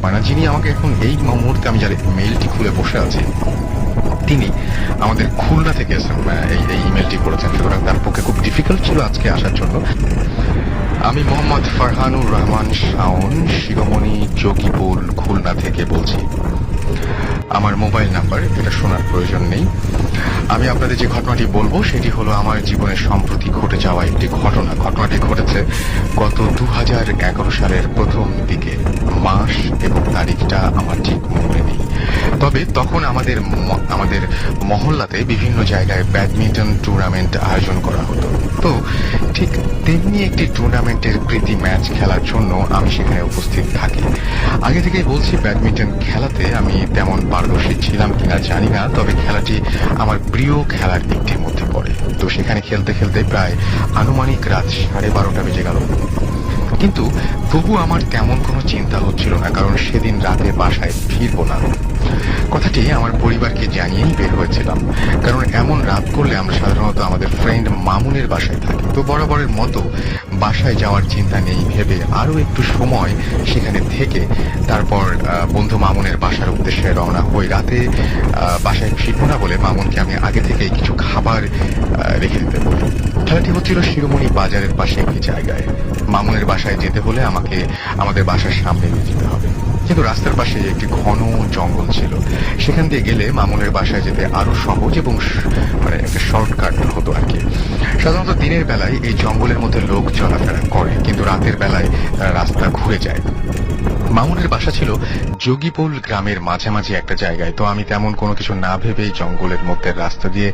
মানে যিনি আমাকে এখন এই মুহূর্তে আমি যার মেইলটি খুলে বসে আছি, তিনি আমাদের খুলনা থেকে এই ইমেলটি করেছেন। সুতরাং তার পক্ষে খুব ডিফিকাল্ট ছিল আজকে আসার জন্য। আমি মোহাম্মদ ফারহানুর রহমান শাওন, শিরোমণি যোগীপুর, খুলনা থেকে বলছি। আমার মোবাইল নাম্বার, এটা শোনার প্রয়োজন নেই। আমি আপনাদের যে ঘটনাটি বলবো সেটি হলো আমার জীবনের সম্প্রতি ঘটে যাওয়া একটি ঘটনা। ঘটনাটি ঘটেছে গত 2011 সালের প্রথম দিকে। মাস এবং তারিখটা আমার ঠিক মনে নেই, তবে তখন আমাদের মহল্লাতে বিভিন্ন জায়গায় ব্যাডমিন্টন টুর্নামেন্ট আয়োজন করা হতো। তো ঠিক তেমনি একটি টুর্নামেন্টের প্রীতি ম্যাচ খেলার জন্য আমি সেখানে উপস্থিত থাকি। আগে থেকেই বলছি, ব্যাডমিন্টন খেলাতে আমি তেমন পারদর্শী ছিলাম কিনা জানি না, তবে খেলাটি আমার প্রিয় খেলার দিকটির মধ্যে পড়ে। তো সেখানে খেলতে খেলতে প্রায় আনুমানিক রাত 12:30 বেজে গেল। কিন্তু তবু আমার তেমন কোনো চিন্তা হচ্ছিল না, কারণ সেদিন রাতে বাসায় ফিরবো না। কথাটি আমার পরিবারকে জানিয়েই বের হয়েছিলাম, কারণ এমন রাত করলে আমরা সাধারণত আমাদের ফ্রেন্ড মামুনের বাসায় থাকি। তো বরাবরের মতো বাসায় যাওয়ার চিন্তা নেই ভেবে আরো একটু সময় সেখানে থেকে তারপর বন্ধু মামুনের বাসার উদ্দেশ্যে রওনা হই। রাতে বাসায় ফিরবো না বলে মামুনকে আমি আগে থেকে কিছু খাবার রেখে দিতে বলি। খেলাটি হচ্ছিল শিরোমণি বাজারের পাশে একটি জায়গায়। মামুনের বাসায় যেতে হলে আমাকে আমাদের বাসার সামনে নিয়ে যেতে হবে, কিন্তু রাস্তার পাশে একটি ঘন জঙ্গল ছিল। সেখান দিয়ে গেলে মামুনের বাসায় যেতে আরো সহজ এবং মানে একটা শর্টকাট হতো আর কি। সাধারণত দিনের বেলায় এই জঙ্গলের মধ্যে লোক চলাফেরা করে, কিন্তু রাতের বেলায় তারা রাস্তা ঘুরে যায়। মামুনের বাসা ছিল যোগীপুর গ্রামের মাঝামাঝি একটা জায়গায়। তো আমি তেমন কোনো কিছু না ভেবেই জঙ্গলের মধ্যে রাস্তা দিয়ে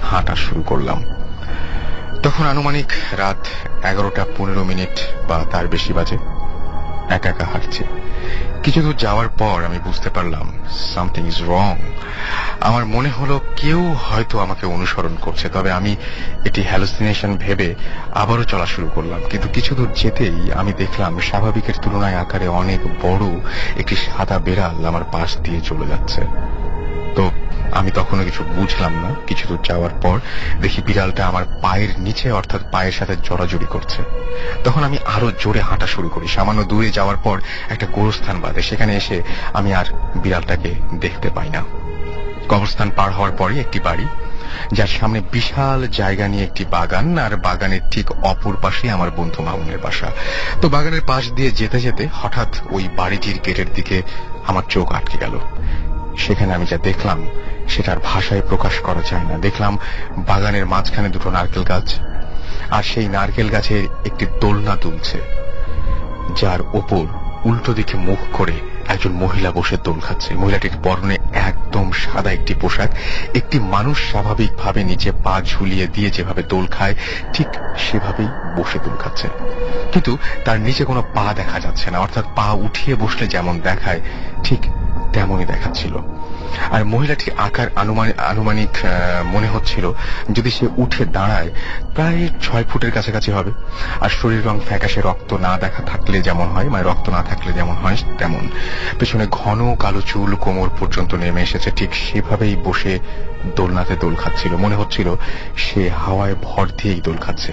হাঁটা শুরু করলাম। তখন আনুমানিক রাত 11:15 বা তার বেশি বাজে। একা একা হাঁটছি। কিছু দূর যাওয়ার পর আমি বুঝতে পারলাম সামথিং ইজ রং। আমার মনে হলো কেউ হয়তো আমাকে অনুসরণ করছে, তবে আমি এটি হ্যালুসিনেশন ভেবে আবারও চলা শুরু করলাম। কিন্তু কিছু দূর যেতেই আমি দেখলাম স্বাভাবিকের তুলনায় আকারে অনেক বড় একটি সাদা বেড়াল আমার পাশ দিয়ে চলে যাচ্ছে। তো আমি তখনও কিছু বুঝলাম না। কিছু দূর যাওয়ার পর দেখি বিড়ালটা আমার পায়ের নিচে, অর্থাৎ পায়ের সাথে জড়াজড়ি করছে। তখন আমি আরো জোরে হাঁটা শুরু করি। সামান্য দূরে যাওয়ার পর একটা গোরস্থান বাদে সেখানে এসে আমি আর বিড়ালটাকে দেখতে পাই না। কবরস্থান পার হওয়ার পরে একটি বাড়ি, যার সামনে বিশাল জায়গা নিয়ে একটি বাগান, আর বাগানের ঠিক অপর পাশে আমার বন্ধু মামুনের বাসা। তো বাগানের পাশ দিয়ে যেতে যেতে হঠাৎ ওই বাড়িটির গেটের দিকে আমার চোখ আটকে গেল। সেখানে আমি যা দেখলাম সেটার ভাষায় প্রকাশ করা যায় না। দেখলাম বাগানের মাঝখানে দুটো নারকেল গাছ, আর সেই নারকেল গাছের একটি দোলনা দুলছে, যার ওপর উল্টো দিকে মুখ করে একজন মহিলা বসে দোল খাচ্ছে। মহিলাটির পরনে একদম সাদা একটি পোশাক। একটি মানুষ স্বাভাবিকভাবে নিচে পা ঝুলিয়ে দিয়ে যেভাবে দোল খায় ঠিক সেভাবেই বসে দোল খাচ্ছে, কিন্তু তার নিচে কোনো পা দেখা যাচ্ছে না, অর্থাৎ পা উঠিয়ে বসলে যেমন দেখায় ঠিক তেমনই দেখাচ্ছিল। আর মহিলাটির আকার আনুমানিক মনে হচ্ছিল যদি সে উঠে দাঁড়ায় প্রায় 6 ফুটের কাছাকাছি হবে। আর শরীর রং ফ্যাকাশে, রক্ত না দেখা থাকলে যেমন হয়, মানে রক্ত না থাকলে যেমন হয় তেমন। পেছনে ঘন কালো চুল কোমর পর্যন্ত নেমে এসেছে, ঠিক সেভাবেই বসে দোলনাতে দোল খাচ্ছিল। মনে হচ্ছিল সে হাওয়ায় ভর দিয়েই দোল খাচ্ছে।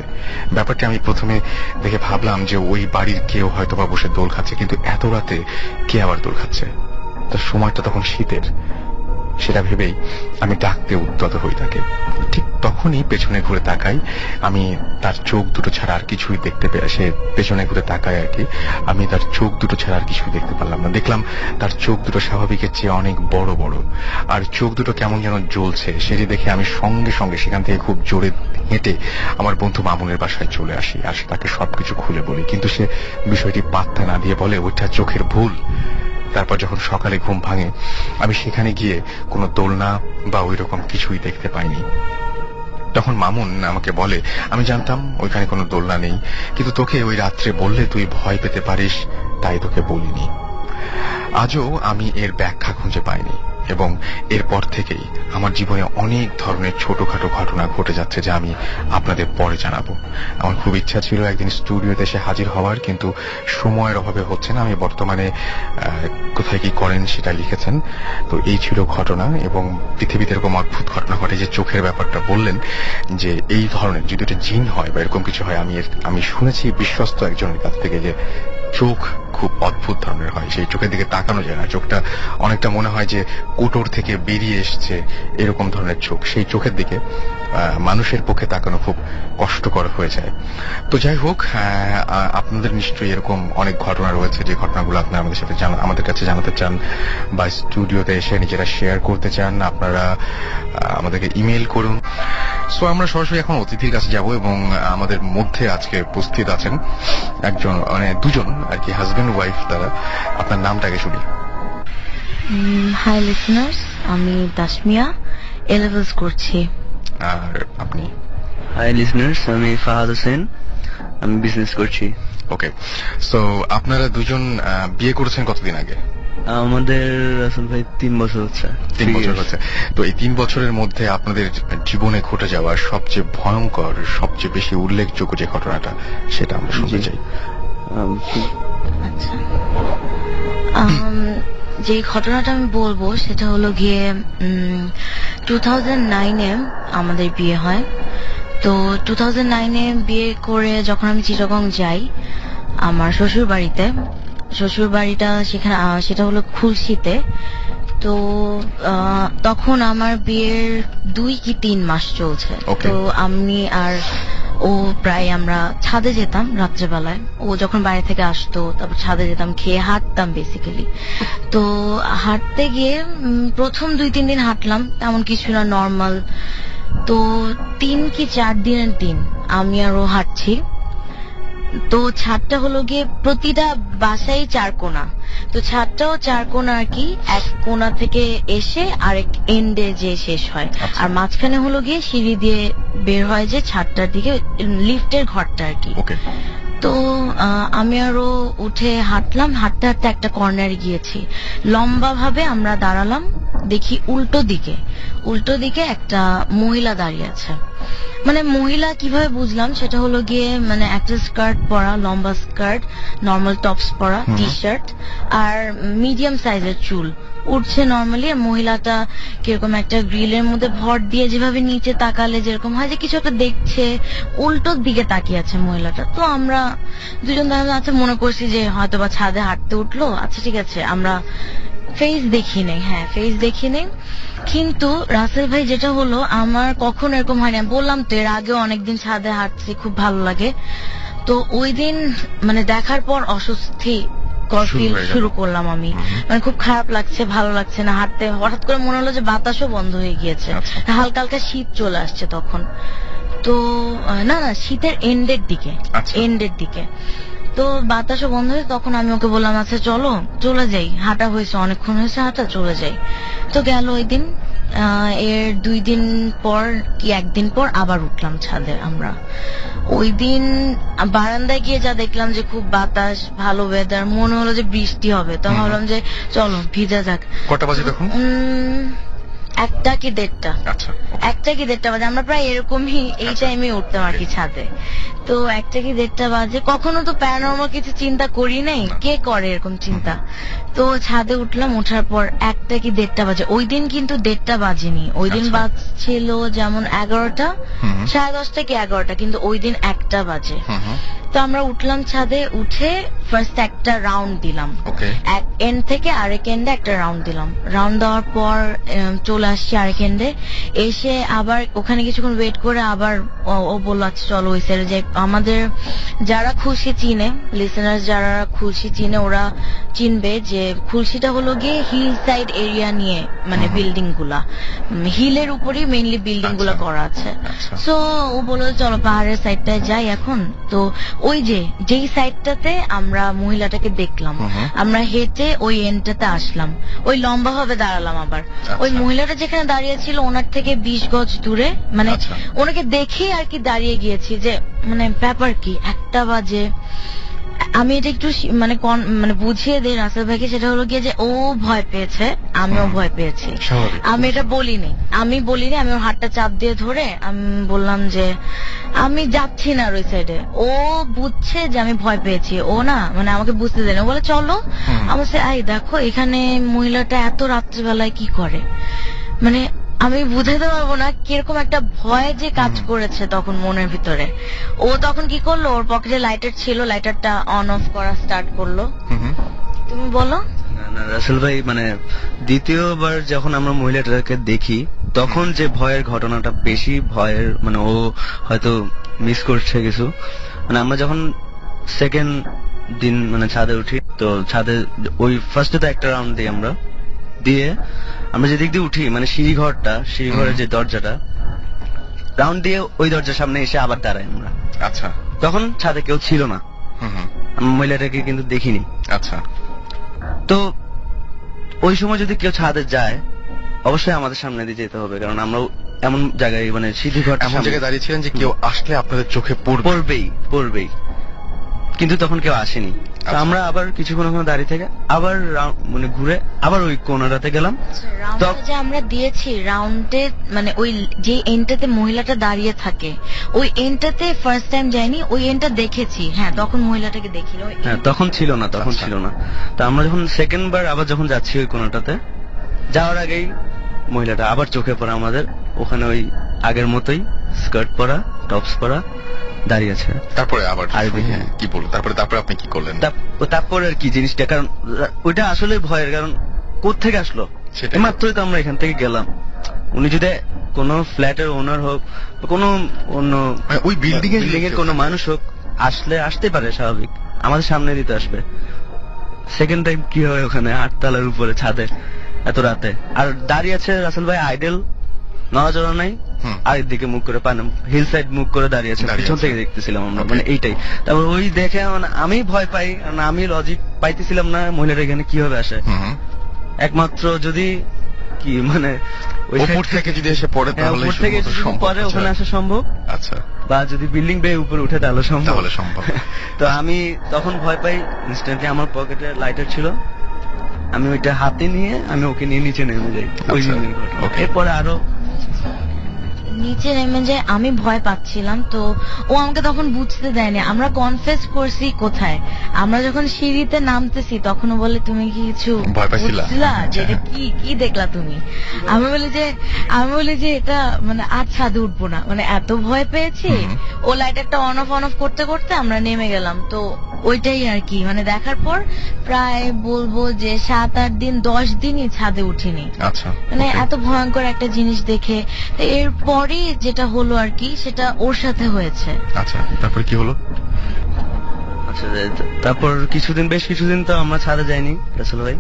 ব্যাপারটা আমি প্রথমে দেখে ভাবলাম যে ওই বাড়ির কেউ হয়তোবা বসে দোল খাচ্ছে, কিন্তু এত রাতে কে আবার দোল খাচ্ছে? তার সময়টা তখন শীতের, সেটা ভেবেই আমি ডাকতে উদ্যত হই তাকে। ঠিক তখনই পেছনে ঘুরে তাকাই। আমি তার চোখ দুটো ছাড়া আর কিছুই দেখতে পেয়ে, সে পেছনে ঘুরে তাকায় আর কি। আমি তার চোখ দুটো ছাড়া আর কিছুই দেখতে পারলাম না। দেখলাম তার চোখ দুটো স্বাভাবিকের চেয়ে অনেক বড় বড়, আর চোখ দুটো কেমন যেন জ্বলছে। সেটি দেখে আমি সঙ্গে সঙ্গে সেখান থেকে খুব জোরে হেঁটে আমার বন্ধু মামুনের বাসায় চলে আসি, আর তাকে সবকিছু খুলে বলি। কিন্তু সে বিষয়টি পাত্তা না দিয়ে বলে ওইটা চোখের ভুল। তারপর যখন সকালে ঘুম ভাঙে আমি সেখানে গিয়ে কোনো দোলনা বা ওই রকম কিছুই দেখতে পাইনি। তখন মামুন আমাকে বলে, আমি জানতাম ওইখানে কোনো দোলনা নেই, কিন্তু তোকে ওই রাত্রে বললে তুই ভয় পেতে পারিস, তাই তোকে বলিনি। আজও আমি এর ব্যাখ্যা খুঁজে পাইনি, এবং এরপর থেকেই আমার জীবনে অনেক ধরনের ছোটখাটো ঘটনা ঘটে যাচ্ছে, যা আমি আপনাদের পরে জানাবো। আমার খুব ইচ্ছা ছিল একদিন স্টুডিওতে এসে হাজির হওয়ার, কিন্তু সময়ের অভাবে হচ্ছে না। আমি বর্তমানে কোথায় কি করেন সেটা লিখেছেন। তো এই ছিল ঘটনা, এবং পৃথিবীতে এরকম অদ্ভুত ঘটনা ঘটে। যে চোখের ব্যাপারটা বললেন, যে এই ধরনের যদি এটা জিন হয় বা এরকম কিছু হয়, আমি শুনেছি বিশ্বস্ত একজনের কাছ থেকে যে চোখ খুব অদ্ভুত ধরনের হয়, সেই চোখের দিকে তাকানো যায় না, চোখটা অনেকটা মনে হয় যে কোটর থেকে বেরিয়ে এসছে, এরকম ধরনের চোখ। সেই চোখের দিকে মানুষের পক্ষে তাকানো খুব কষ্টকর হয়ে যায়। তো যাই হোক, আপনাদের নিশ্চয়ই এরকম অনেক ঘটনা রয়েছে, যে ঘটনাগুলো আপনারা আমাদের কাছে জানাতে চান বা স্টুডিওতে এসে নিজেরা শেয়ার করতে চান, আপনারা আমাদেরকে ইমেল করুন। সো আমরা সরাসরি এখন অতিথির কাছে যাব, এবং আমাদের মধ্যে আজকে উপস্থিত আছেন একজন, মানে দুজন আর কি, হাজবেন্ড ওয়াইফ তারা। আপনার নামটাকে শুনি। হাই লিসনার্স, আমি তাসমিয়া, এ লেভেলস করছি। আর আপনি? হাই লিসনার্স, আমি ফাহাদ হোসেন, আমি বিজনেস করছি। ওকে, সো আপনারা দুজন বিয়ে করেছেন কতদিন আগে? আমাদের আসল ভাই 3 বছর হচ্ছে। 3 বছর হচ্ছে। তো এই 3 বছরের মধ্যে আপনাদের জীবনে ঘটে যাওয়া সবচেয়ে ভয়ঙ্কর, সবচেয়ে বেশি উল্লেখযোগ্য যে ঘটনাটা, সেটা আমরা শুনতে চাই। আচ্ছা, যে ঘটনাটা আমি বলবো সেটা হলো গিয়ে 2009-এ আমাদের বিয়ে হয়। তো 2009-এ বিয়ে করে যখন আমি চিটাগং যাই আমার শ্বশুর বাড়িতে, শ্বশুর বাড়িটা সেখানে, সেটা হলো খুলশীতে। তো তখন আমার বিয়ের 2 কি 3 মাস চলছে। তো আমি আর ও প্রায় আমরা ছাদে যেতাম রাত্রেবেলায়, ও যখন বাইরে থেকে আসতো তারপর ছাদে যেতাম, খেয়ে হাঁটতাম বেসিক্যালি। তো হাঁটতে গিয়ে প্রথম 2-3 দিন হাঁটলাম, তেমন কিছু না, নর্মাল। তো 3 কি 4 দিনের দিন আমি আর ও হাঁটছি। তো ছাদটা হলো গিয়ে প্রতিটা বাসায় 4 কোণা, তো ছাদটাও 4 কোণা আর কি, এক কোণা থেকে এসে আরেক এন্ডে যে শেষ হয়, আর মাঝখানে হলো গিয়ে সিঁড়ি দিয়ে বের হয় যে ছাদটার দিকে, লিফটের ঘরটা আর কি। তো আমি আরো উঠে হাঁটলাম, হাঁটতে হাঁটতে একটা কর্নারে গিয়েছি, লম্বা ভাবে আমরা দাঁড়ালাম, দেখি উল্টো দিকে একটা মহিলা দাঁড়িয়ে আছে। মানে মহিলা কিভাবে বুঝলাম সেটা হলো গিয়ে, মানে একটা স্কার্ট পরা, লম্বা স্কার্ট, নর্মাল টপস পরা, টি শার্ট, আর মিডিয়াম সাইজের চুল উঠছে নর্মালি। আর মহিলাটা কিরকম একটা গ্রিলের মধ্যে ভর দিয়ে যেভাবে নিচে তাকালে যেরকম হয় যে কিছু একটা দেখছে, উল্টোর দিকে তাকিয়ে আছে মহিলাটা। তো আমরা দুজন দাঁড়ানো আছে, মনে করছি যে হয়তো বা ছাদে হাঁটতে উঠলো, আচ্ছা ঠিক আছে, আমরা ফেস দেখি নেই। হ্যাঁ, ফেস দেখি নেই। কিন্তু রাসেল ভাই, যেটা হলো আমার কখনো এরকম হয়নি, বললাম তো এর আগেও অনেকদিন ছাদে হাঁটছি, খুব ভালো লাগে। তো ওই দিন মানে দেখার পর অস্বস্তি ফিল শুরু করলাম আমি, মানে খুব খারাপ লাগছে, ভালো লাগছে না হাঁটতে। হঠাৎ করে মনে হলো যে বাতাসও বন্ধ হয়ে গিয়েছে, হালকা হালকা শীত চলে আসছে তখন। তো না, শীতের এন্ডের দিকে তো বাতাসও বন্ধ হয়েছে। তখন আমি ওকে বললাম, আচ্ছা চলো চলে যাই, হাঁটা হয়েছে, অনেকক্ষণ হয়েছে হাঁটা, চলে যাই। তো গেল ওই দিন। এর 2 দিন পর কি 1 দিন পর আবার উঠলাম ছাদে আমরা। ওই দিন বারান্দায় গিয়ে যা দেখলাম যে খুব বাতাস, ভালো ওয়েদার, মনে হলো যে বৃষ্টি হবে। তো ভাবলাম যে চলো ভিজা যাক। কটা বাজে তখন? 1টা কি 1:30। আচ্ছা, 1টা কি 1:30 বাজে। আমরা প্রায় এরকমই এই টাইমে উঠতাম আর কি ছাদে। তো 1টা কি 1:30 বাজে। কখনো তো প্যারানর্মাল কিছু চিন্তা করি নাই, কে করে এরকম চিন্তা। তো ছাদে উঠলাম, ওঠার পর 1টা কি 1:30 বাজে। ওই দিন কিন্তু 1:30 বাজেনি, ওই দিন বাজছিল যেমন 11টা, 10:30 কি 11টা, কিন্তু ওই দিন 1টা বাজে। তো আমরা উঠলাম ছাদে, উঠে ফার্স্ট একটা রাউন্ড দিলাম, এক এন্ড থেকে আরেক এন্ডে একটা রাউন্ড দিলাম। রাউন্ড দেওয়ার পর চলে আসছি আরেক এন্ডে, এসে আবার ওখানে কিছুক্ষণ ওয়েট করে আবার ও বললো আচ্ছা চলো ওই সাইডে যাই। আমাদের যারা খুলশী চিনে, লিসেনার যারা খুলশী চিনে ওরা চিনবে যে খুলশীটা হলো গিয়ে হিল সাইড এরিয়া নিয়ে, মানে বিল্ডিং গুলা হিলের উপরই মেইনলি বিল্ডিং গুলা করা আছে। সো ও বললো চলো পাহাড়ের সাইডটায় যাই এখন। তো ওই যেই সাইডটাতে আমরা মহিলাটাকে দেখলাম, আমরা হেঁটে ওই এন্ডটাতে আসলাম, ওই লম্বা ভাবে দাঁড়ালাম আবার। ওই মহিলাটা যেখানে দাঁড়িয়ে ছিল ওনার থেকে 20 গজ দূরে, মানে ওনাকে দেখে আর কি দাঁড়িয়ে গিয়েছি যে মানে ব্যাপার কি 1টা বাজে। আমি এটা একটু মানে বুঝিয়ে দিই রাসেল ভাইকে, সেটা হলো গিয়ে যে ও ভয় পেয়েছে, আমিও ভয় পেয়েছি। আমি এটা বলিনি, আমি ওর হাতটা চাপ দিয়ে ধরে আমি বললাম যে আমি যাচ্ছি না ওই সাইডে। ও বুঝছে যে আমি ভয় পেয়েছি, ও না মানে আমাকে বুঝতে দেয় না, বলে চলো। আমার সে আই দেখো এখানে মহিলাটা এত রাত্রিবেলায় কি করে, মানে আমি বুঝাতে পারবো না কিরকম একটা ভয় যে কাজ করেছে তখন মনের ভিতরে। ও তখন কি করলো, ওর পকেটে লাইটার ছিল, লাইটারটা অন অফ করা স্টার্ট করলো। তুমি বলো। না না রাসেল ভাই, মানে দ্বিতীয়বার যখন আমরা মহিলাটাকে দেখি তখন যে ভয়ের ঘটনাটা বেশি ভয়ের, মানে ও হয়তো মিস করছে কিছু। মানে আমরা যখন সেকেন্ড দিন মানে ছাদে উঠি, তো ছাদে ওই ফার্স্টে তো একটা রাউন্ড দিই আমরা, দিয়ে আমরা যেদিক দিয়ে উঠি মানে সিঁড়ি ঘরের যে দরজাটা, রাউন্ড দিয়ে ওই দরজার সামনে এসে আবার দাঁড়াই আমরা। আচ্ছা। তখন ছাদে কেউ ছিল না, আমরা মহিলাটাকে কিন্তু দেখিনি। আচ্ছা। তো ওই সময় যদি কেউ ছাদে যায় অবশ্যই আমাদের সামনে দিয়ে যেতে হবে, কারণ আমরা এমন জায়গায় মানে সিঁড়ি ঘর এমন জায়গায় দাঁড়িয়েছিলেন যে কেউ আসলে আপনাদের চোখে পড়বেই, কিন্তু তখন কেউ আসেনি। তো আচ্ছা। আমরা আবার কিছুক্ষণ ওখানে দাঁড়িয়ে থেকে আবার মানে ঘুরে আবার ওই কোনাটাতে গেলাম। রাউন্ডে যে আমরা দিয়েছি, রাউন্ডে মানে ওই যে এন্ডটাতে মহিলাটা দাঁড়িয়ে থাকে, ওই এন্ডটাতে ফার্স্ট টাইম যাইনি, ওই এন্ডটা দেখেছি। হ্যাঁ, তখন মহিলাটাকে দেখিল। হ্যাঁ, তখন ছিল না। আচ্ছা। তো আমরা যখন সেকেন্ড বার আবার যখন যাচ্ছি ওই কোনাটাতে, যাওয়ার আগেই মহিলাটা আবার চোখে পড়া আমাদের। ওখানে ওই আগের মতোই স্কার্ট পরা, টপস পরা দাঁড়িয়ে আছে। তারপরে আবার আর দেখি। কি বললো? তারপরে আপনি কি করলেন? তারপরে আর কি জিনিসটা, কারণ ওইটা আসলে ভয়ের, কারণ কোত্থেকে আসলো, সেটাই। মাত্রই তো আমরা এখান থেকে গেলাম। উনি যদি কোনো ফ্ল্যাটের ওনার হোক বা কোনো অন্য মানে ওই বিল্ডিং এর কোনো মানুষ হোক, আসতে পারে স্বাভাবিক, আমাদের সামনে দিতে আসবে। সেকেন্ড টাইম কি হয় ওখানে 8 তলার উপরে ছাদে এত রাতে, আর দাঁড়িয়ে আছে রাসেল ভাই আইডেল, নড়াচড়া নাই, আর এদিকে মুখ করে হিল সাইড মুখ করে দাঁড়িয়ে আছে, পিছন থেকে দেখতেছিলাম আমরা। মানে এইটাই। তারপর ওই দেখে মানে আমি ভয় পাই, কারণ আমি লজিক পাইতেছিলাম না মহিলাটা এখানে কিভাবে আসে। একমাত্র যদি কি মানে উপর থেকে যদি এসে পড়ে তাহলে উপর থেকে পরে ওখানে আসা সম্ভব। আচ্ছা। বা যদি বিল্ডিং বেয়ে উপরে উঠে তাহলে সম্ভব। তো আমি তখন ভয় পাই। ইনস্ট্যান্টলি আমার পকেটে লাইটার ছিল, আমি ওইটা হাতে নিয়ে আমি ওকে নিয়ে নিচে নেমে যাই। ওই দিনের ঘটনা। এরপরে আরো নিচে নেমে যায়, আমি ভয় পাচ্ছিলাম। তো ও আমাকে তখন বুঝতে দেয়নি। আমরা কনফেস করছি কোথায়, আমরা যখন সিঁড়িতে নামতেছি তখন ও বলে তুমি কি কিছু ভয় পাইছিলা যে এটা কি দেখলা তুমি? আমি বলি যে এটা মানে আর ছাদে উঠবো না, মানে এত ভয় পেয়েছি। ও লাইটারটা অন অফ করতে করতে আমরা নেমে গেলাম। তো ওইটাই আর কি, মানে দেখার পর প্রায় বলবো যে 7-8 দিন 10 দিনই ছাদে উঠিনি। আচ্ছা। মানে এত ভয়ঙ্কর একটা জিনিস দেখে। তো এরপরই যেটা হলো আর কি, সেটা ওর সাথে হয়েছে। আচ্ছা, তারপর কি হলো? আচ্ছা, তারপর বেশ কিছুদিন তো আমরা ছাদে যাইনি রাসেল ভাই,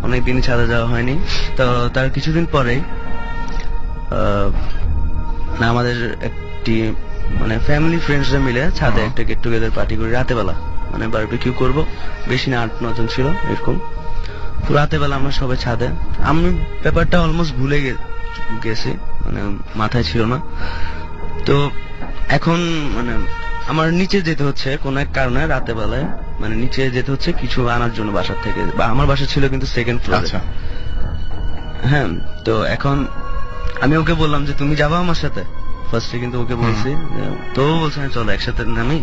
অনেকদিন ছাদে যাওয়া হয়নি। তো তার কিছুদিন পরেই না আমাদের একটি মানে ফ্যামিলি ফ্রেন্ডসরা মিলে ছাদে একটা গেট টুগেদার পার্টি করি রাতে বেলা, মানে বারবিকিউ করব। বেশি না 8-9 জন ছিল এরকম। তো রাতে বেলা আমরা সবাই ছাদে, আমি ব্যাপারটা অলমোস্ট ভুলে গেছি, মানে মাথায় ছিল না। তো এখন মানে আমার নিচে যেতে হচ্ছে কোন এক কারণে, রাতে বেলায় মানে নিচে যেতে হচ্ছে কিছু আনার জন্য বাসার থেকে। বা আমার বাসা ছিল কিন্তু সেকেন্ড ফ্লোরে। হ্যাঁ, তো এখন আমি ওকে বললাম যে তুমি যাবা আমার সাথে, ফার্স্টে কিন্তু ওকে বলছি। তো বলছে চলো একসাথে নামি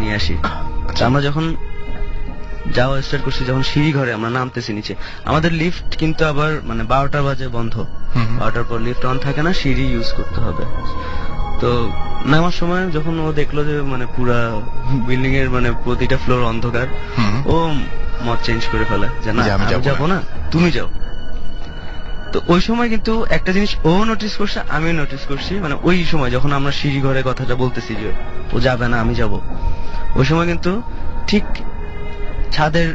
নিয়ে আসি। আমরা যখন যাওয়া স্টার্ট করছি, যখন সিঁড়ি ঘরে আমরা নামতেছি নিচে, আমাদের লিফট কিন্তু আবার মানে 12টা বাজে বন্ধ। 12টার পর লিফট অন থাকে না, সিঁড়ি ইউজ করতে হবে। তো নামার সময় যখন ও দেখলো যে মানে পুরা বিল্ডিং এর মানে প্রতিটা ফ্লোর অন্ধকার, ও মত চেঞ্জ করে ফেলে যে না আমি যাবো না, তুমি যাও। তো ওই সময় কিন্তু একটা জিনিস ও নোটিস করছে, আমি নোটিস করছি। মানে ওই সময় যখন আমরা সিঁড়ি ঘরে কথাটা বলতেছি যে ও যাবে না আমি যাব, ওই সময় কিন্তু ঠিক ছাদের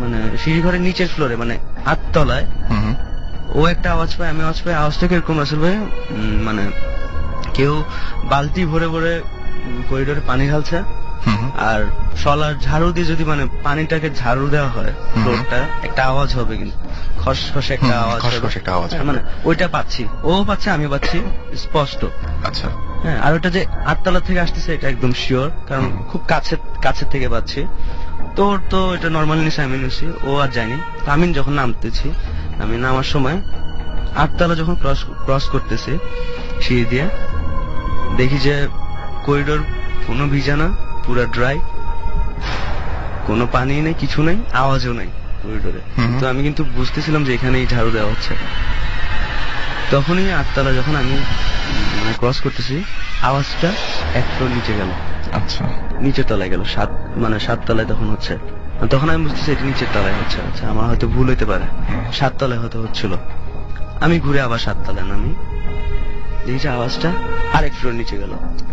মানে সিঁড়ি ঘরের নিচের ফ্লোরে মানে 8 তলায় ও একটা আওয়াজ পায়, আমি আওয়াজ পাই। আওয়াজটা কিরকম আসলে ভাই, মানে কেউ বালতি ভরে ভরে করিডোরে পানি ঢালছে, আর সলার ঝাড়ু দিয়ে যদি মানে পানিটাকে ঝাড়ু দেওয়া হয় ফ্লোরটা, একটা আওয়াজ হবে, কিন্তু খসখসে একটা আওয়াজ হবে। মানে ওইটা পাচ্ছি, ও পাচ্ছে, আমি পাচ্ছি স্পষ্ট। আচ্ছা। হ্যাঁ, আর ওটা যে 8 তলা থেকে আসতেছে এটা একদম শিওর, কারণ খুব কাছে থেকে পাচ্ছি। তো ওর তো এটা নর্মাল নিচে আমি নিচ্ছি, ও আর যায়নি। আমি যখন নামতেছি, আমি নামার সময় 8 তলা যখন ক্রস করতেছি সিঁড়ি দিয়ে, দেখি যে করিডোর কোনো ভিজা না, পুরো ড্রাই, কোনো পানি নেই, কিছু নেই, আওয়াজও নেই করিডোরে। তো আমি কিন্তু বুঝতেছিলাম যে এখানেই ঝাড়ু দেওয়া হচ্ছে। তখনই 8 তলা যখন আমি ক্রস করতেছি, আওয়াজটা 1 ফ্লোর নিচে গেল, আচ্ছা নিচের তলায় গেল, 7 তলায় তখন হচ্ছে। তখন আমি বুঝতেছি এটা নিচের তলায় হচ্ছে। আচ্ছা, আমার হয়তো ভুল হইতে পারে, 7 তলায় হয়তো হচ্ছিল। আমি ঘুরে আবার 7 তলায় নামি, দেখছি আওয়াজটা আরেক ফ্লোর নিচে গেল,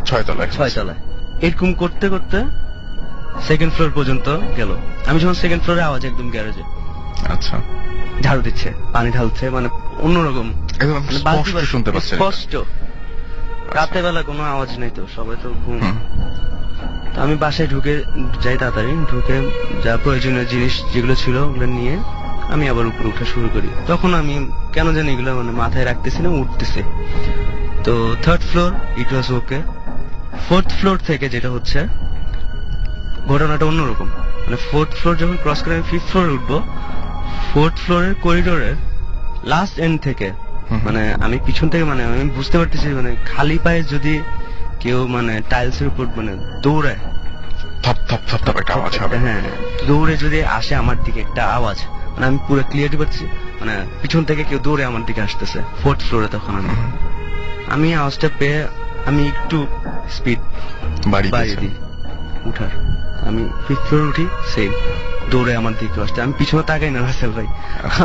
6 তলায় 6 তলায়। এরকম করতে করতে 2nd ফ্লোর পর্যন্ত গেল। আমি যখন 2nd ফ্লোরে, আওয়াজ একদম গ্যারেজে, আচ্ছা ঝাড়ু দিচ্ছে, পানি ঢালছে, মানে অন্যরকম, একদম মানে স্পষ্ট শুনতে পাচ্ছেন? স্পষ্ট। রাতে বেলা কোনো আওয়াজ নেই তো, সবাই তো ঘুম। হুম। তো আমি বাসায় ঢুকে যাই, তাড়াতাড়ি ঢুকে যা প্রয়োজনীয় জিনিস যেগুলো ছিল ওগুলো নিয়ে আমি আবার উপরে উঠা শুরু করি। তখন আমি কেন জানি এগুলো মানে মাথায় রাখতেছি না, উঠতেছে। তো 3rd ফ্লোর ইট ওয়াজ ওকে। 4th ফ্লোর থেকে যেটা হচ্ছে, ঘটনাটা অন্যরকম। মানে 4th ফ্লোর যখন ক্রস করে আমি 5th ফ্লোরে উঠবো, 4th ফ্লোরের করিডোরের লাস্ট এন্ড থেকে, মানে আমি পিছন থেকে, মানে আমি বুঝতে পারতেছি মানে খালি পায়ে যদি কেউ মানে টাইলস এর উপর মানে দৌড়ায়, থপ থপ থপ থপ একটা আওয়াজ হবে। হ্যাঁ, দৌড়ে যদি আসে আমার দিকে একটা আওয়াজ, মানে আমি পুরো ক্লিয়ারলি পাচ্ছি, মানে পিছন থেকে কেউ দৌড়ে আমার দিকে আসতেছে। 4th ফ্লোরে তখন আমি আওয়াজটা পেয়ে আমি একটু স্পিড বাড়িয়ে দিই উঠার। আমি 5th ফ্লোরে উঠি, সেম দৌড়ে আমার দিকে আসতে। আমি পিছনে তাকাই না রাসেল ভাই,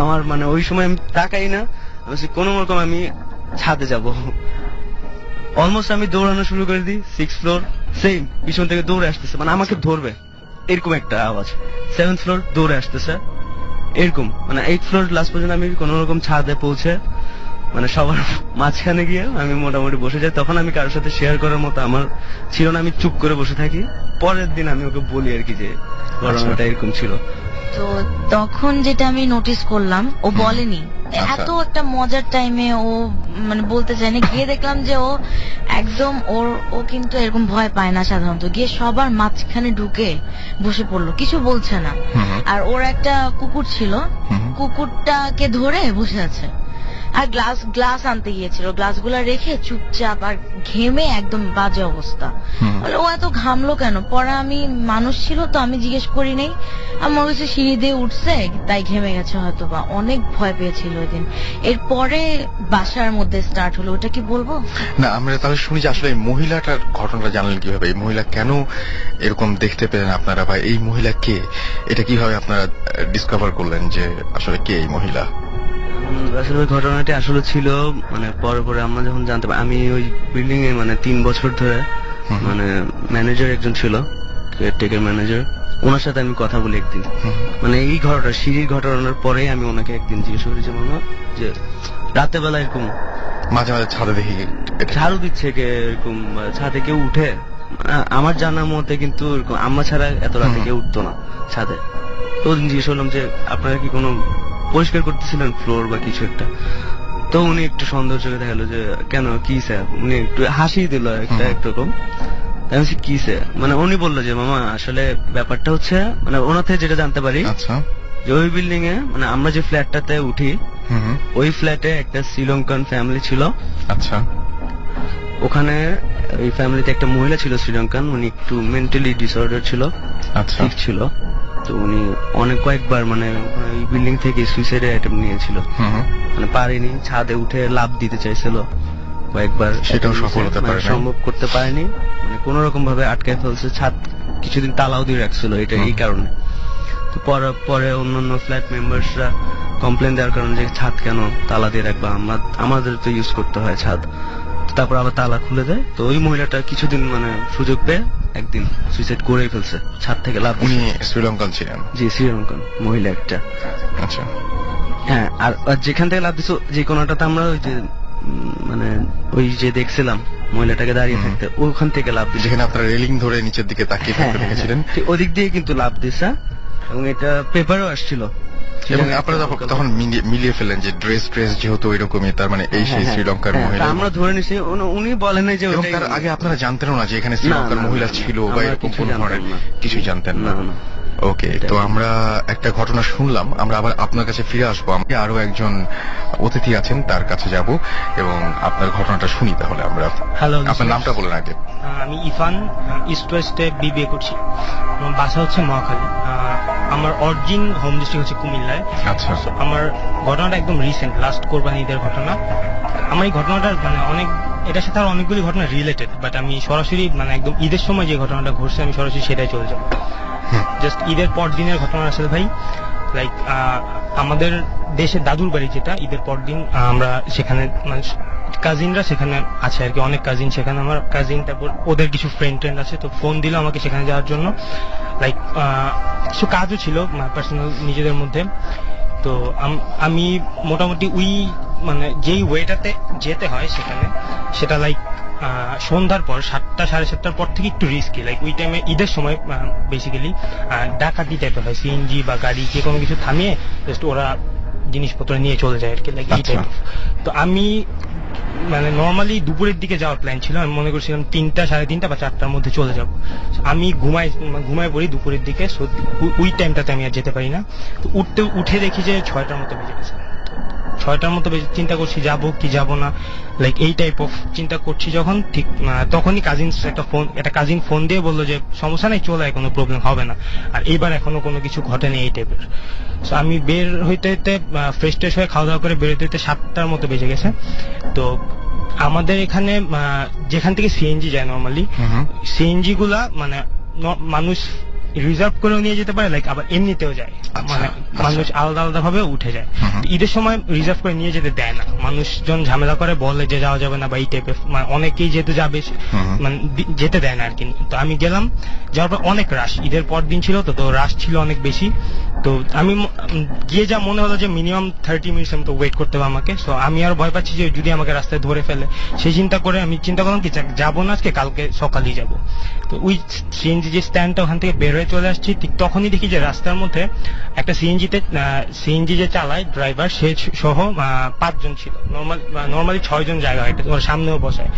আমার মানে ওই সময় আমি তাকাই না, আমি বলছি কোনো রকম আমি ছাদে যাব। অলমোস্ট আমি দৌড়ানো শুরু করে দিই। 6th ফ্লোর সেম, পিছন থেকে দৌড়ে আসতেছে, মানে আমাকে ধরবে এরকম একটা আওয়াজ। 7th ফ্লোর দৌড়ে আসতেছে এরকম, মানে 8th ফ্লোর লাস্ট পর্যন্ত আমি কোন রকম ছাদে পৌঁছে মানে সবার মাঝখানে গিয়ে আমি মোটামুটি বসে যাই। তখন আমি কারোর সাথে শেয়ার করার মতো আমার ছিল না, আমি চুপ করে বসে থাকি। পরের দিন আমি ওকে বলি আর কি যে ঘটনাটা এরকম ছিল। তো তখন যেটা আমি নোটিস করলাম, ও বলেনি, এত একটা মজার টাইমে ও মানে বলতে চায়নি, গিয়ে দেখলাম যে ও একদম ও কিন্তু এরকম ভয় পায় না সাধারণত, গিয়ে সবার মাঝখানে ঢুকে বসে পড়লো, কিছু বলছে না। আর ওর একটা কুকুর ছিল, কুকুরটাকে ধরে বসে আছে, আর গ্লাস আনতে গিয়েছিল, গ্লাসগুলা রেখে চুপচাপ, আর ঘেমে একদম বাজে অবস্থা। ও এত ঘামলো কেন? পরে আমি, মানুষ ছিল তো, আমি জিজ্ঞেস করি নাই, আমার কাছে সিঁড়ি দিয়ে উঠছে তাই ঘেমে গেছে হয়তো বা। অনেক ভয় পেয়েছিল ওই দিন। এরপরে বাসার মধ্যে স্টার্ট হলো। ওটা কি বলবো না? আমরা তাহলে শুনি যে আসলে এই মহিলাটার ঘটনাটা জানলেন কিভাবে? এই মহিলা কেন এরকম দেখতে পেলেন আপনারা, ভাই এই মহিলা কে? এটা কিভাবে আপনারা ডিসকভার করলেন যে আসলে কে এই মহিলা? আসলে ওই ঘটনাটি আসলে ছিল মানে পরে পরে আমরা যখন জানতে পারি, আমি ওই বিল্ডিং এ মানে 3 বছর ধরে মানে ম্যানেজার একজন ছিল, কেয়ারটেকার ম্যানেজার, ওনার সাথে আমি কথা বলি একদিন। মানে এই ঘটনা, সিঁড়ির ঘটনার পরে আমি ওনাকে একদিন জিজ্ঞেস করি যে মামা, যে রাতে বেলা এরকম মাঝে মাঝে ছাদে দেখি ঝাড়ু দিচ্ছে কে, এরকম ছাদে কেউ উঠে? আমার জানার মতে কিন্তু এরকম আম্মা ছাড়া এত রাতে কেউ উঠতো না ছাদে। তো ওদিন জিজ্ঞেস করলাম যে আপনারা কি কোনো পরিষ্কার করতেছিলেন ফ্লোর বা কিছু একটা? তো উনি একটু সন্দেহ চোখে দেখালো যে কেন, কি স্যার? উনি একটু হাসি দিল একটা একরকম। আমি বলছি কি স্যার? মানে উনি বললো যে মামা আসলে ব্যাপারটা হচ্ছে, মানে ওনার থেকে যেটা জানতে পারি, আচ্ছা, যে ওই বিল্ডিং এ মানে আমরা যে ফ্ল্যাটটাতে উঠি, ওই ফ্ল্যাটে একটা শ্রীলঙ্কান ফ্যামিলি ছিল। আচ্ছা, ওখানে ওই ফ্যামিলিতে একটা মহিলা ছিল শ্রীলঙ্কান, উনি একটু মেন্টালি ডিসঅর্ডার ছিল, আচ্ছা, ঠিক ছিল। তো উনি অনেক কয়েকবার মানে ওই বিল্ডিং থেকে সুইসাইড অ্যাটেম্প নিয়েছিল, মানে পারেনি, ছাদে উঠে লাফ দিতে চাইছিল কয়েকবার, সেটাও সফল হতে পারে না, সম্ভব করতে পারেনি, মানে কোন রকম ভাবে আটকায় ফেলছে। ছাদ কিছুদিন তালাও দিয়ে রাখছিল এটা এই কারণে। তো পরে অন্যান্য ফ্ল্যাট মেম্বার্সরা কমপ্লেন দেওয়ার কারণে যে ছাদ কেন তালা দিয়ে রাখবা, আমাদের তো ইউজ করতে হয় ছাদ। তারপর আবার তালা খুলে দেয়। তো ওই মহিলাটা কিছুদিন মানে সুযোগ পেয়ে একদিন সুইসাইড করেই ফেলছে, ছাদ থেকে লাফ। উনি শ্রীলঙ্কান ছিলেন? জি, শ্রীলঙ্কান মহিলা একটা। আচ্ছা, হ্যাঁ, আর যেখান থেকে লাফ দিছো যে কোনটাতে আমরা ওই যে মানে ওই যে দেখছিলাম মহিলাটাকে দাঁড়িয়ে থাকতে, ওখান থেকে লাফ দিছে, যেখানে আপনারা রেলিং ধরে নিচের দিকে তাকিয়ে থাকতে দেখেছিলেন, ওদিক দিয়ে কিন্তু লাফ দিছে। এবং এটা পেপারও আসছিল। এবং আপনারা তখন মিলিয়ে ফেললেন যে ড্রেস যেহেতু ওইরকমই, তার মানে এই সেই শ্রীলঙ্কার মহিলা। আমরা ধরে নিছি, উনি বলেন নাই যে তার আগে আপনারা জানতেনও না যে এখানে শ্রীলঙ্কার মহিলা ছিল বা এরকম কোন ধরনের কিছু জানতেন না? ওকে, তো আমরা একটা ঘটনা শুনলাম, আমরা আবার আপনার কাছে ফিরে আসবো। আমি আরো একজন অতিথি আছেন, তার কাছে যাব এবং আপনার ঘটনাটা শুনি। তাহলে আমরা, হ্যালো, আপনার নামটা বলেন আগে। আমি ইরফান, ইস্ট ওয়েস্টে বিবিএ করছি, আমার বাসা হচ্ছে মহাখালী, আমার অরিজিন হোম ডিস্ট্রিক্ট হচ্ছে কুমিল্লায়। আচ্ছা, আমার ঘটনাটা একদম রিসেন্ট, লাস্ট কোরবানি ঈদের ঘটনা। আমার এই ঘটনাটা মানে এটার সাথে আর অনেকগুলি ঘটনা রিলেটেড, বাট আমি সরাসরি মানে একদম ঈদের সময় যে ঘটনাটা ঘটছে আমি সরাসরি সেটাই চলে যাবো। জাস্ট ঈদের পর দিনের ঘটনা আসলে ভাই, লাইক আমাদের দেশের দাদুর বাড়ি যেটা, ঈদের পর দিন আমরা সেখানে মানে কাজিনরা সেখানে আছে আর কি, অনেক কাজিন সেখানে, আমার কাজিন, তারপর ওদের কিছু ফ্রেন্ড আছে, তো ফোন দিল আমাকে সেখানে যাওয়ার জন্য। লাইক কিছু কাজও ছিল পার্সোনাল নিজেদের মধ্যে। তো আমি মোটামুটি ওই মানে যেই ওয়েটাতে যেতে হয় সেখানে, সেটা লাইক সন্ধ্যার পর 7টা সাড়ে 7টার পর থেকে একটু রিস্কি। লাইক ওই টাইমে ঈদের সময় বেসিক্যালি ডাকাতি টাইপের হয়, সিএনজি বা গাড়ি যে কোনো কিছু থামিয়ে জাস্ট ওরা জিনিসপত্র নিয়ে চলে যায় আর কি, লাইক এই টাইপ। তো আমি মানে নর্মালি দুপুরের দিকে যাওয়ার প্ল্যান ছিল, আমি মনে করছিলাম 3টা সাড়ে 3টা বা 4টার মধ্যে চলে যাব। আমি ঘুমায় পড়ি দুপুরের দিকে, ওই টাইমটাতে আমি আর যেতে পারি না। তো উঠে দেখি যে 6টার মতো বেজে গেছে। 6টার মতো চিন্তা করছি যাব কি যাব না, লাইক এই টাইপ অফ চিন্তা করছি যখন, ঠিক তখনই একটা কাজিন ফোন দিয়ে বললো যে সমস্যা নেই, চলে আয়, কোনো প্রবলেম হবে না, আর এইবার এখনো কোনো কিছু ঘটেনি এই টাইপের। তো আমি বের হইতে ফ্রেশ ট্রেশ হয়ে খাওয়া দাওয়া করে বেরোতে 7টার মতো বেজে গেছে। তো আমাদের এখানে যেখান থেকে সিএনজি যায় নর্মালি, সিএনজি গুলা মানে মানুষ রিজার্ভ করেও নিয়ে যেতে পারে, লাইক আবার এমনিতেও যায়, মানে মানুষ আলাদা আলাদা ভাবে উঠে যায়। ঈদের সময় রিজার্ভ করে নিয়ে যেতে দেয় না, মানুষজন ঝামেলা করে, বলে যে যাওয়া যাবে না বা এই টাইপের, মানে অনেকেই যেতে যাবে মানে যেতে দেয় না আর কি। তো আমি গেলাম, যাওয়ার পর অনেক রাশ, ঈদের পর দিন ছিল, তো রাশ ছিল অনেক বেশি। তো আমি গিয়ে যা মনে হলো যে মিনিমাম 30 মিনিটস মতো ওয়েট করতে হবে আমাকে। তো আমি আর ভয় পাচ্ছি যে যদি আমাকে রাস্তায় ধরে ফেলে, সেই চিন্তা করে আমি চিন্তা করলাম কি যাবো না আজকে, কালকে সকালেই যাব। তো ওই সিএনজি যে স্ট্যান্ডটা, ওখান থেকে বের হয়ে চলে আসছি, ঠিক তখনই দেখি যে রাস্তার মধ্যে একটা সিএনজি যে চালায় ড্রাইভার, সে সহ 5 জন ছিল। নর্মালি 6 জন জায়গা হয়, ওর সামনেও বসায়।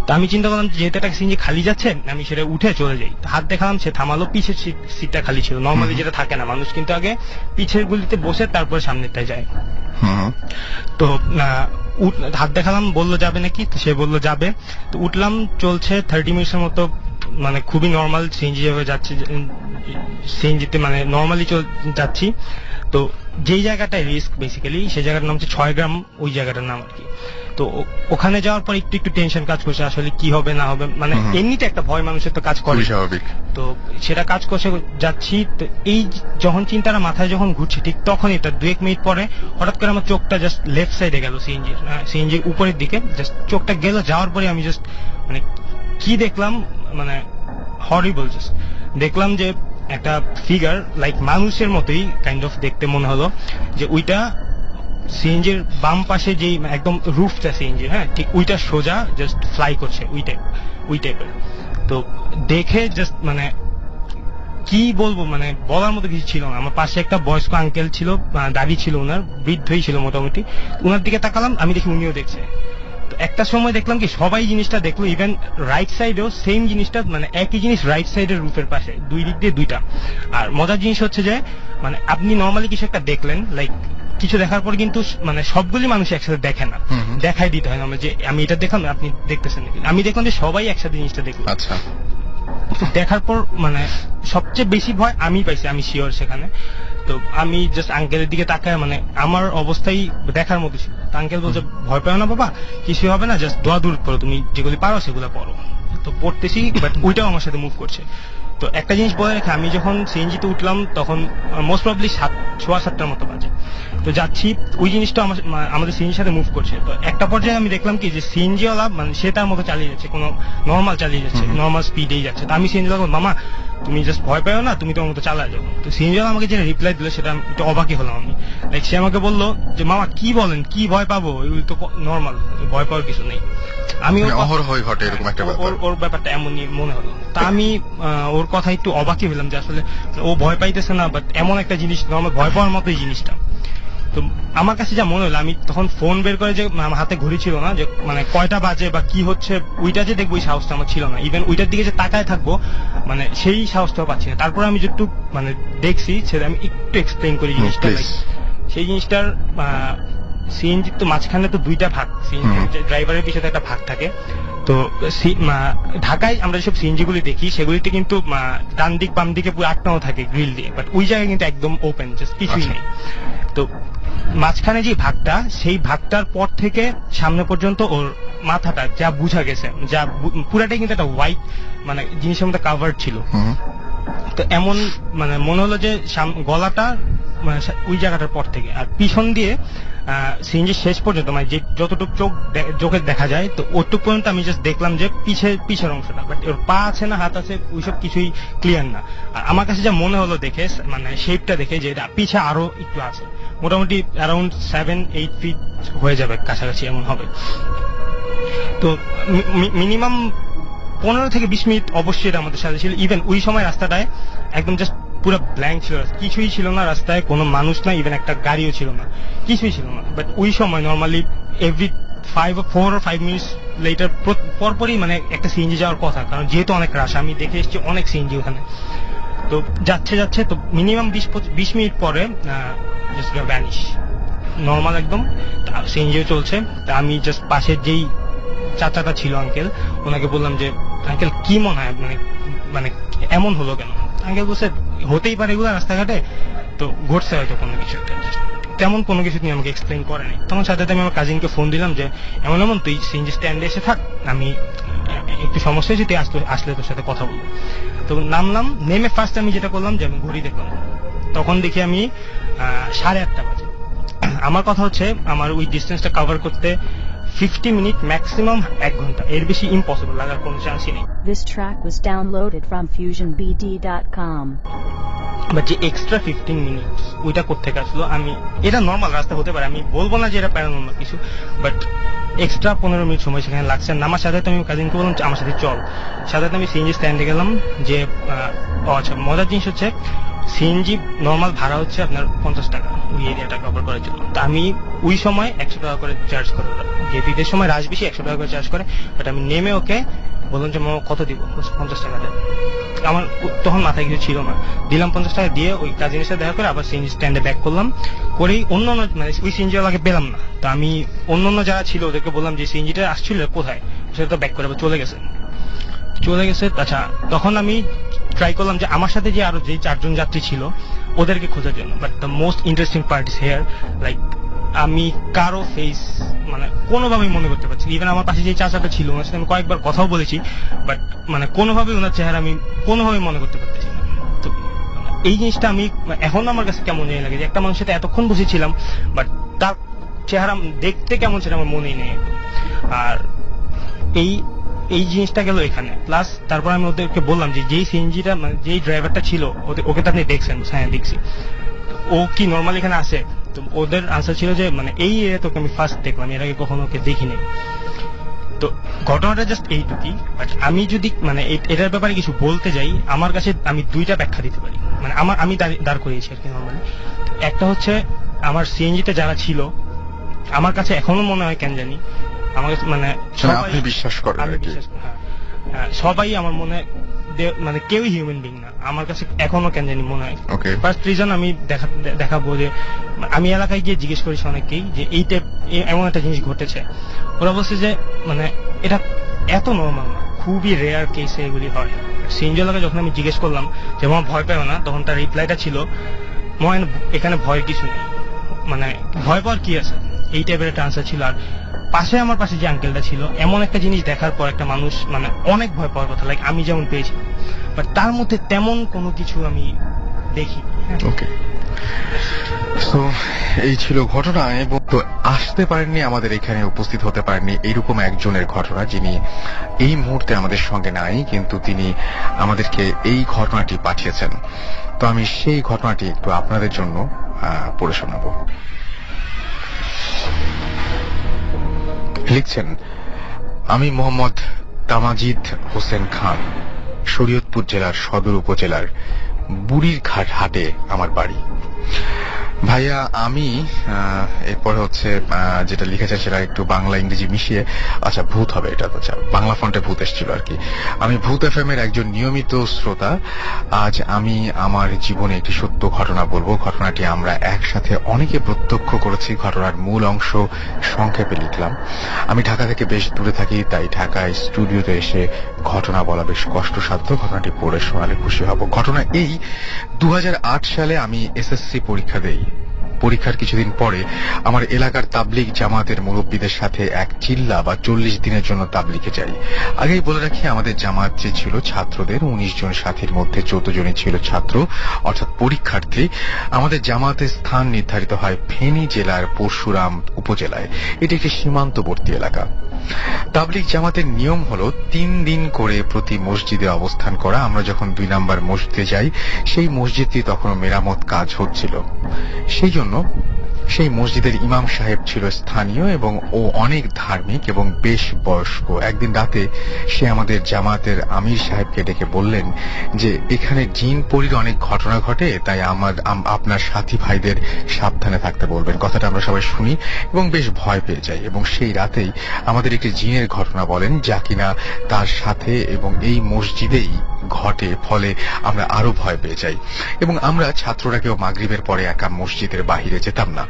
তো আমি চিন্তা করলাম যেহেতু একটা সিএনজি খালি যাচ্ছে, আমি সেটা উঠে চলে যাই। হাত দেখালাম, সে থামালো, পিছের সিটটা খালি ছিল, নর্মালি যেটা থাকে না, মানুষ কিন্তু আগে পিছের গুলিতে বসে তারপর সামনেরটায় যায়। তো হাত দেখালাম, বললো যাবে নাকি, তো সে বললো যাবে। তো উঠলাম, চলছে 30 মিনিটের মতো, মানে খুবই নর্মাল সিএনজি ভাবে যাচ্ছে, সিএনজিতে মানে নর্মালি যাচ্ছি। তো যেই জায়গাটায় রিস্ক বেসিক্যালি, সেই জায়গাটার নাম হচ্ছে 6 গ্রাম, ওই জায়গাটার নাম আর কি। তো ওখানে যাওয়ার পর একটু টেনশন কাজ করছে, আসলে কি হবে না হবে, মানে এমনিতে একটা ভয় মানুষের তো কাজ করে, স্বাভাবিক। তো সেটা কাজ করছে যাচ্ছি। তো এই যখন চিন্তাটা মাথায় যখন ঘুরছে, ঠিক তখনই তার 2-1 মিনিট পরে হঠাৎ করে আমার চোখটা জাস্ট লেফট সাইডে গেল, সিএনজির উপরের দিকে জাস্ট চোখটা গেল। যাওয়ার পরে আমি জাস্ট মানে কি দেখলাম, মানে হরিবল। জাস্ট দেখলাম যে একটা ফিগার, লাইক মানুষের মতোই কাইন্ড অফ দেখতে মনে হলো, যে ওইটা সিএনজির বাম পাশে যেই একদম রুফটা সিএনজির, হ্যাঁ ঠিক ওইটা সোজা জাস্ট ফ্লাই করছে, ওই টাইপের। তো দেখে জাস্ট মানে কি বলবো, মানে বলার মতো কিছু ছিল না। আমার পাশে একটা বয়স্ক আঙ্কেল ছিল, দাড়ি ছিল ওনার, বৃদ্ধই ছিল মোটামুটি। ওনার দিকে তাকালাম, আমি দেখি উনিও দেখছে। তো একটা সময় দেখলাম কি সবাই জিনিসটা দেখলো, ইভেন রাইট সাইডেও সেম জিনিসটা, মানে একই জিনিস রাইট সাইডের রুফের পাশে, দুই দিক দিয়ে দুইটা। আর মজার জিনিস হচ্ছে যে মানে আপনি নর্মালি কিছু একটা দেখলেন, লাইক কিছু দেখার পর কিন্তু মানে সবগুলি মানুষ একসাথে দেখে না, দেখাই দিতে হয় না, যে আমি এটা দেখলাম আপনি দেখতেছেন নাকি। আমি দেখলাম যে সবাই একসাথে জিনিসটা দেখলো। আচ্ছা, দেখার পর মানে সবচেয়ে বেশি ভয় আমি পাইছি, আমি শিওর সেখানে। তো আমি জাস্ট আঙ্কেলের দিকে তাকায়, মানে আমার অবস্থাই দেখার মতো ছিল। তো আঙ্কেল বলছে ভয় পেও না বাবা, কিছু হবে না, জাস্ট দোয়া দূর করো, তুমি যেগুলি পারো সেগুলো পড়ো। তো পড়তেছি, বাট ওইটাও আমার সাথে মুভ করছে। তো একটা জিনিস বলে রেখে, আমি যখন সিএনজিতে উঠলাম তখন মোস্ট প্রবলি 7:15 মতো বাজে। তো যাচ্ছি, ওই জিনিসটা আমাদের সিএনজির সাথে মুভ করছে। তো একটা পর্যায়ে আমি দেখলাম কি যে সিএনজি ওয়ালা মানে সে তার মতো চালিয়ে যাচ্ছে, কোনো নর্মাল চালিয়ে যাচ্ছে, নর্মাল স্পিডেই যাচ্ছে। তো আমি সিএনজি ওয়ালা মামা তুমি জাস্ট ভয় পেও না, তুমি তোমার মতো চালা যাও। তো সিএনজি ওয়ালা আমাকে যেটা রিপ্লাই দিল সেটা একটু অবাকই হলাম আমি। লাইক সে আমাকে বললো যে মামা কি বলেন, কি ভয় পাবো, এগুলো তো নর্মাল, ভয় পাওয়ার কিছু নেই। আমি ঘটে এরকম একটা ব্যাপার, ওর ব্যাপারটা এমনই মনে হলো। তা আমি ওর কথা একটু অবাকই হলাম যে আসলে ও ভয় পাইতেছে না, বাট এমন একটা জিনিস নর্মাল ভয় পাওয়ার মতোই জিনিসটা। তো আমার কাছে যা মনে হলো, আমি তখন ফোন বের করে, যে আমার হাতে ঘড়ি ছিল না, যে মানে কয়টা বাজে বা কি হচ্ছে ওইটা যে দেখবো ওই সাহসটা আমার ছিল না। ইভেন ওইটার দিকে যে তাকায় থাকবো, মানে সেই সাহসটাও পাচ্ছি না। তারপর আমি যেটুকু মানে দেখছি সেটা আমি একটু এক্সপ্লেইন করি জিনিসটা। সেই জিনিসটার সিএনজির তো মাঝখানে তো দুইটা ভাগ, ড্রাইভারের পিছনে একটা ভাগ থাকে। তো ঢাকায় আমরা যেসব সিএনজি গুলি দেখি সেগুলিতে কিন্তু ডান দিক বাম দিকে পুরো আটকানো থাকে গ্রিল দিয়ে, বাট ওই জায়গায় কিন্তু একদম ওপেন, জাস্ট কিছুই নেই। তো মাঝখানে যে ভাগটা, সেই ভাগটার পর থেকে সামনে পর্যন্ত ওর মাথাটা যা বোঝা গেছে, যা পুরাটাই কিন্তু একটা হোয়াইট মানে জিনিসের মধ্যে কাভার্ড ছিল। তো এমন মানে মনে হলো যে গলাটা মানে ওই জায়গাটার পর থেকে, আর পিছন দিয়ে সিএনজি শেষ পর্যন্ত মানে যে যতটুকু চোখে দেখা যায়, তো ওটুক পর্যন্ত আমি জাস্ট দেখলাম যে পিছের অংশটা, বাট ওর পা আছে না হাত আছে ওইসব কিছুই ক্লিয়ার না। আর আমার কাছে যা মনে হলো দেখে, মানে শেপটা দেখে, যে এটা পিছে আরো একটু আছে, মোটামুটি অ্যারাউন্ড 7-8 ফিট হয়ে যাবে কাছাকাছি এমন হবে। তো মিনিমাম 15-20 মিনিট অবশ্যই এটা আমাদের সাথে ছিল। ইভেন ওই সময় রাস্তাটায় একদম জাস্ট পুরো ব্ল্যাঙ্ক ছিল, কিছুই ছিল না রাস্তায়, কোনো মানুষ না, ইভেন একটা গাড়িও ছিল না, কিছুই ছিল না। বাট ওই সময় normally every 4 or 5 minutes later পরপরই মানে একটা সিএনজি যাওয়ার কথা, কারণ যেহেতু অনেক রাশ, আমি দেখে এসেছি অনেক সিএনজি ওখানে। তো যাচ্ছে তো মিনিমাম 20 মিনিট পরে জাস্ট ভ্যানিশ, নর্মাল একদম সিএনজিও চলছে। তা আমি জাস্ট পাশের যেই চাচাটা ছিল আঙ্কেল, ওনাকে বললাম যে আঙ্কেল কি মনে হয় মানে মানে এমন হলো কেন? আঙ্কেল বলছে হতেই পারে এগুলো রাস্তাঘাটে, তো ঘটছে হয়তো কোনো কিছু একটা। তেমন কোনো কিছু নিয়ে আমাকে এক্সপ্লেন করে নাই। তখন সাথে আমি আমার কাজিনকে ফোন দিলাম যে এমন তুই সিএনজি স্ট্যান্ডে এসে থাক, আমি একটু সমস্যা হয়েছে, তুই আসলে তোর সাথে কথা বলবো। তো নামলাম, নেমে ফার্স্ট আমি যেটা করলাম যে আমি ঘড়ি দেখলাম, তখন দেখি আমি 8:30 বাজে। আমার কথা হচ্ছে আমার ওই ডিস্টেন্সটা কভার করতে 50 মিনিট, ম্যাক্সিমাম 1 ঘন্টা, এর বেশি ইম্পসিবল, লাগার কোনো চান্সই নেই। This track was downloaded from fusionbd.com. But যে এক্সট্রা 15 মিনিট ওইটা কোত্থেকে আসলো? আমি এটা নর্মাল রাস্তা হতে পারে, আমি বলবো না যে এটা প্যারানর্মাল কিছু, বাট এক্সট্রা 15 মিনিট সময় সেখানে লাগছে। নামার সাথে আমি কাজিনকে বললাম আমার সাথে চল, সাথে আমি সিএনজি স্ট্যান্ডে গেলাম। যে আচ্ছা, মজার জিনিস হচ্ছে সিএনজি নর্মাল ভাড়া হচ্ছে আপনার 50 টাকা ওই এরিয়াটা কভার করার জন্য। তো আমি ওই সময় 100 টাকা করে চার্জ করে, যেহেতু ঈদের সময় রাশ বেশি 100 টাকা করে চার্জ করে। বাট আমি নেমে ওকে বললাম যে কত দিব? 50 টাকা দেয়। আমার তখন মাথায় কিছু ছিল না, দিলাম 50 টাকা দিয়ে ওই কাজিনের সাথে দেখা করে আবার সিএনজি স্ট্যান্ডে ব্যাক করলাম। করেই অন্য মানে ওই সিএনজি ওয়ালাকে পেলাম না, তো আমি অন্য যারা ছিল ওদেরকে বললাম যে সিএনজিটা আসছিল কোথায়, সেটা তো ব্যাক করে আবার চলে গেছে। আচ্ছা, তখন আমি ট্রাই করলাম যে আমার সাথে যে আরো যে 4 জন যাত্রী ছিল ওদেরকে খোঁজার জন্য। But the most interesting part is here, like আমি কারো ফেস মানে কোনোভাবেই মনে করতে পারছি। ইভেন আমার পাশে যে চাচাটা ছিল ওনার সাথে আমি কয়েকবার কথাও বলেছি, বাট মানে কোনোভাবেই ওনার চেহারা আমি কোনোভাবেই মনে করতে পারতেছি না। তো এই জিনিসটা আমি এখন আমার কাছে কেমন জানি লাগে যে একটা মানুষের সাথে এতক্ষণ বসেছিলাম, বাট তার চেহারা দেখতে কেমন সেটা আমার মনেই নেই। আর এই জিনিসটা গেল এখানে। প্লাস তারপর আমি ওদেরকে বললাম যে যেই সিএনজিটা মানে যেই ড্রাইভারটা ছিল ওকে তো আপনি দেখছেন? হ্যাঁ দেখছি। ও কি নর্মাল এখানে আসে? তো ওদের আনসার ছিল যে মানে এই এরিয়া তোকে আমি ফার্স্ট দেখলাম, এর আগে কখনো ওকে দেখিনি। তো ঘটনাটা জাস্ট এইটুকুই। বাট আমি যদি মানে এটার ব্যাপারে কিছু বলতে যাই, আমার কাছে আমি 2টা ব্যাখ্যা দিতে পারি, মানে আমি দাঁড় করিয়েছি আর কি নর্মালি। একটা হচ্ছে আমার সিএনজিতে যারা ছিল আমার কাছে এখনো মনে হয় কেন জানি আমার কাছে মানে আপনি বিশ্বাস করেন? আমি বিশ্বাস করি, হ্যাঁ সবাই আমার মনে মানে কেউই হিউম্যান বিং না, আমার কাছে এখনো কেন জানি মনে হয়। ফার্স্ট রিজন আমি দেখাবো যে আমি এলাকায় গিয়ে জিজ্ঞেস করেছি অনেককেই যে এই টাইপ এমন একটা জিনিস ঘটেছে। ওরা বলছে যে মানে এটা এত নর্মাল না, খুবই রেয়ার কেসে এগুলি হয়। সিএনজি এলাকায় যখন আমি জিজ্ঞেস করলাম যে আমার ভয় পাও না, তখন তার রিপ্লাইটা ছিল এখানে ভয়ের কিছু নেই, মানে ভয় পাওয়ার কি আছে, এই টাইপের একটা আনসার ছিল। আর আমার পাশে যে আঙ্কেলটা ছিল, এমন একটা জিনিস দেখার পর একটা মানুষ মানে অনেক ভয় পাওয়ার কথা, লাইক আমি যেমন পেয়েছি, বাট তার মধ্যে তেমন কোনো কিছু আমি দেখি। ওকে, তো এই ছিল ঘটনা। এবং তো আসতে পারেননি, আমাদের এখানে উপস্থিত হতে পারেননি এইরকম একজনের ঘটনা, যিনি এই মুহূর্তে আমাদের সঙ্গে নাই, কিন্তু তিনি আমাদেরকে এই ঘটনাটি পাঠিয়েছেন। তো আমি সেই ঘটনাটি একটু আপনাদের জন্য পড়ে শোনাবো। লিখছেন, আমি মোহাম্মদ তামাজিদ হোসেন খান, শরীয়তপুর জেলার সদর উপজেলার বুড়ির ঘাট হাটে আমার বাড়ি। ভাইয়া আমি এরপরে হচ্ছে যেটা লিখেছে সেটা একটু বাংলা ইংরেজি মিশিয়ে, আচ্ছা ভূত হবে এটা, তো বাংলা ফন্টে ভূত এসেছিল আর কি। আমি ভূত এফএম এর একজন নিয়মিত শ্রোতা। আজ আমি আমার জীবনে একটি সত্য ঘটনা বলবো। ঘটনাটি আমরা একসাথে অনেকে প্রত্যক্ষ করেছি। ঘটনার মূল অংশ সংক্ষেপে লিখলাম। আমি ঢাকা থেকে বেশ দূরে থাকি, তাই ঢাকায় স্টুডিওতে এসে ঘটনা বলা বেশ কষ্টসাধ্য। ঘটনাটি পড়ে শোনালে খুশি হব। ঘটনা এই, 2008 সালে আমি এসএসসি পরীক্ষা দেই। পরীক্ষার কিছুদিন পরে আমার এলাকার তাবলিগ জামাতের মুরব্বীদের সাথে এক চিল্লা বা 40 দিনের জন্য তাবলিগে যাই। আগেই বলে রাখি, আমাদের জামাত যে ছিল ছাত্রদের, 19 জন সাথীর মধ্যে 14 জনই ছিল ছাত্র অর্থাৎ পরীক্ষার্থী। আমাদের জামাতের স্থান নির্ধারিত হয় ফেনী জেলার পরশুরাম উপজেলায়। এটি একটি সীমান্তবর্তী এলাকা। তাবলিগ জামাতের নিয়ম হলো 3 দিন করে প্রতি মসজিদে অবস্থান করা। আমরা যখন 2 নম্বর মসজিদে যাই, সেই মসজিদটি তখনও মেরামত কাজ হচ্ছিল। সেই জন্য সেই মসজিদের ইমাম সাহেব ছিল স্থানীয় এবং ও অনেক ধার্মিক এবং বেশ বয়স্ক। একদিন রাতে সে আমাদের জামাতের আমির সাহেবকে ডেকে বললেন যে এখানে জিন পরীর অনেক ঘটনা ঘটে, তাই আপনার সাথী ভাইদের সাবধানে থাকতে বলবেন। কথাটা আমরা সবাই শুনি এবং বেশ ভয় পেয়ে যাই, এবং সেই রাতেই আমাদের একটি জিনের ঘটনা বলেন, যা কিনা তার সাথে এবং এই মসজিদেই ঘটে। ফলে আমরা আরো ভয় পেয়ে যাই এবং আমরা ছাত্ররা কেউ মাগরিবের পরে একা মসজিদের বাহিরে যেতাম না।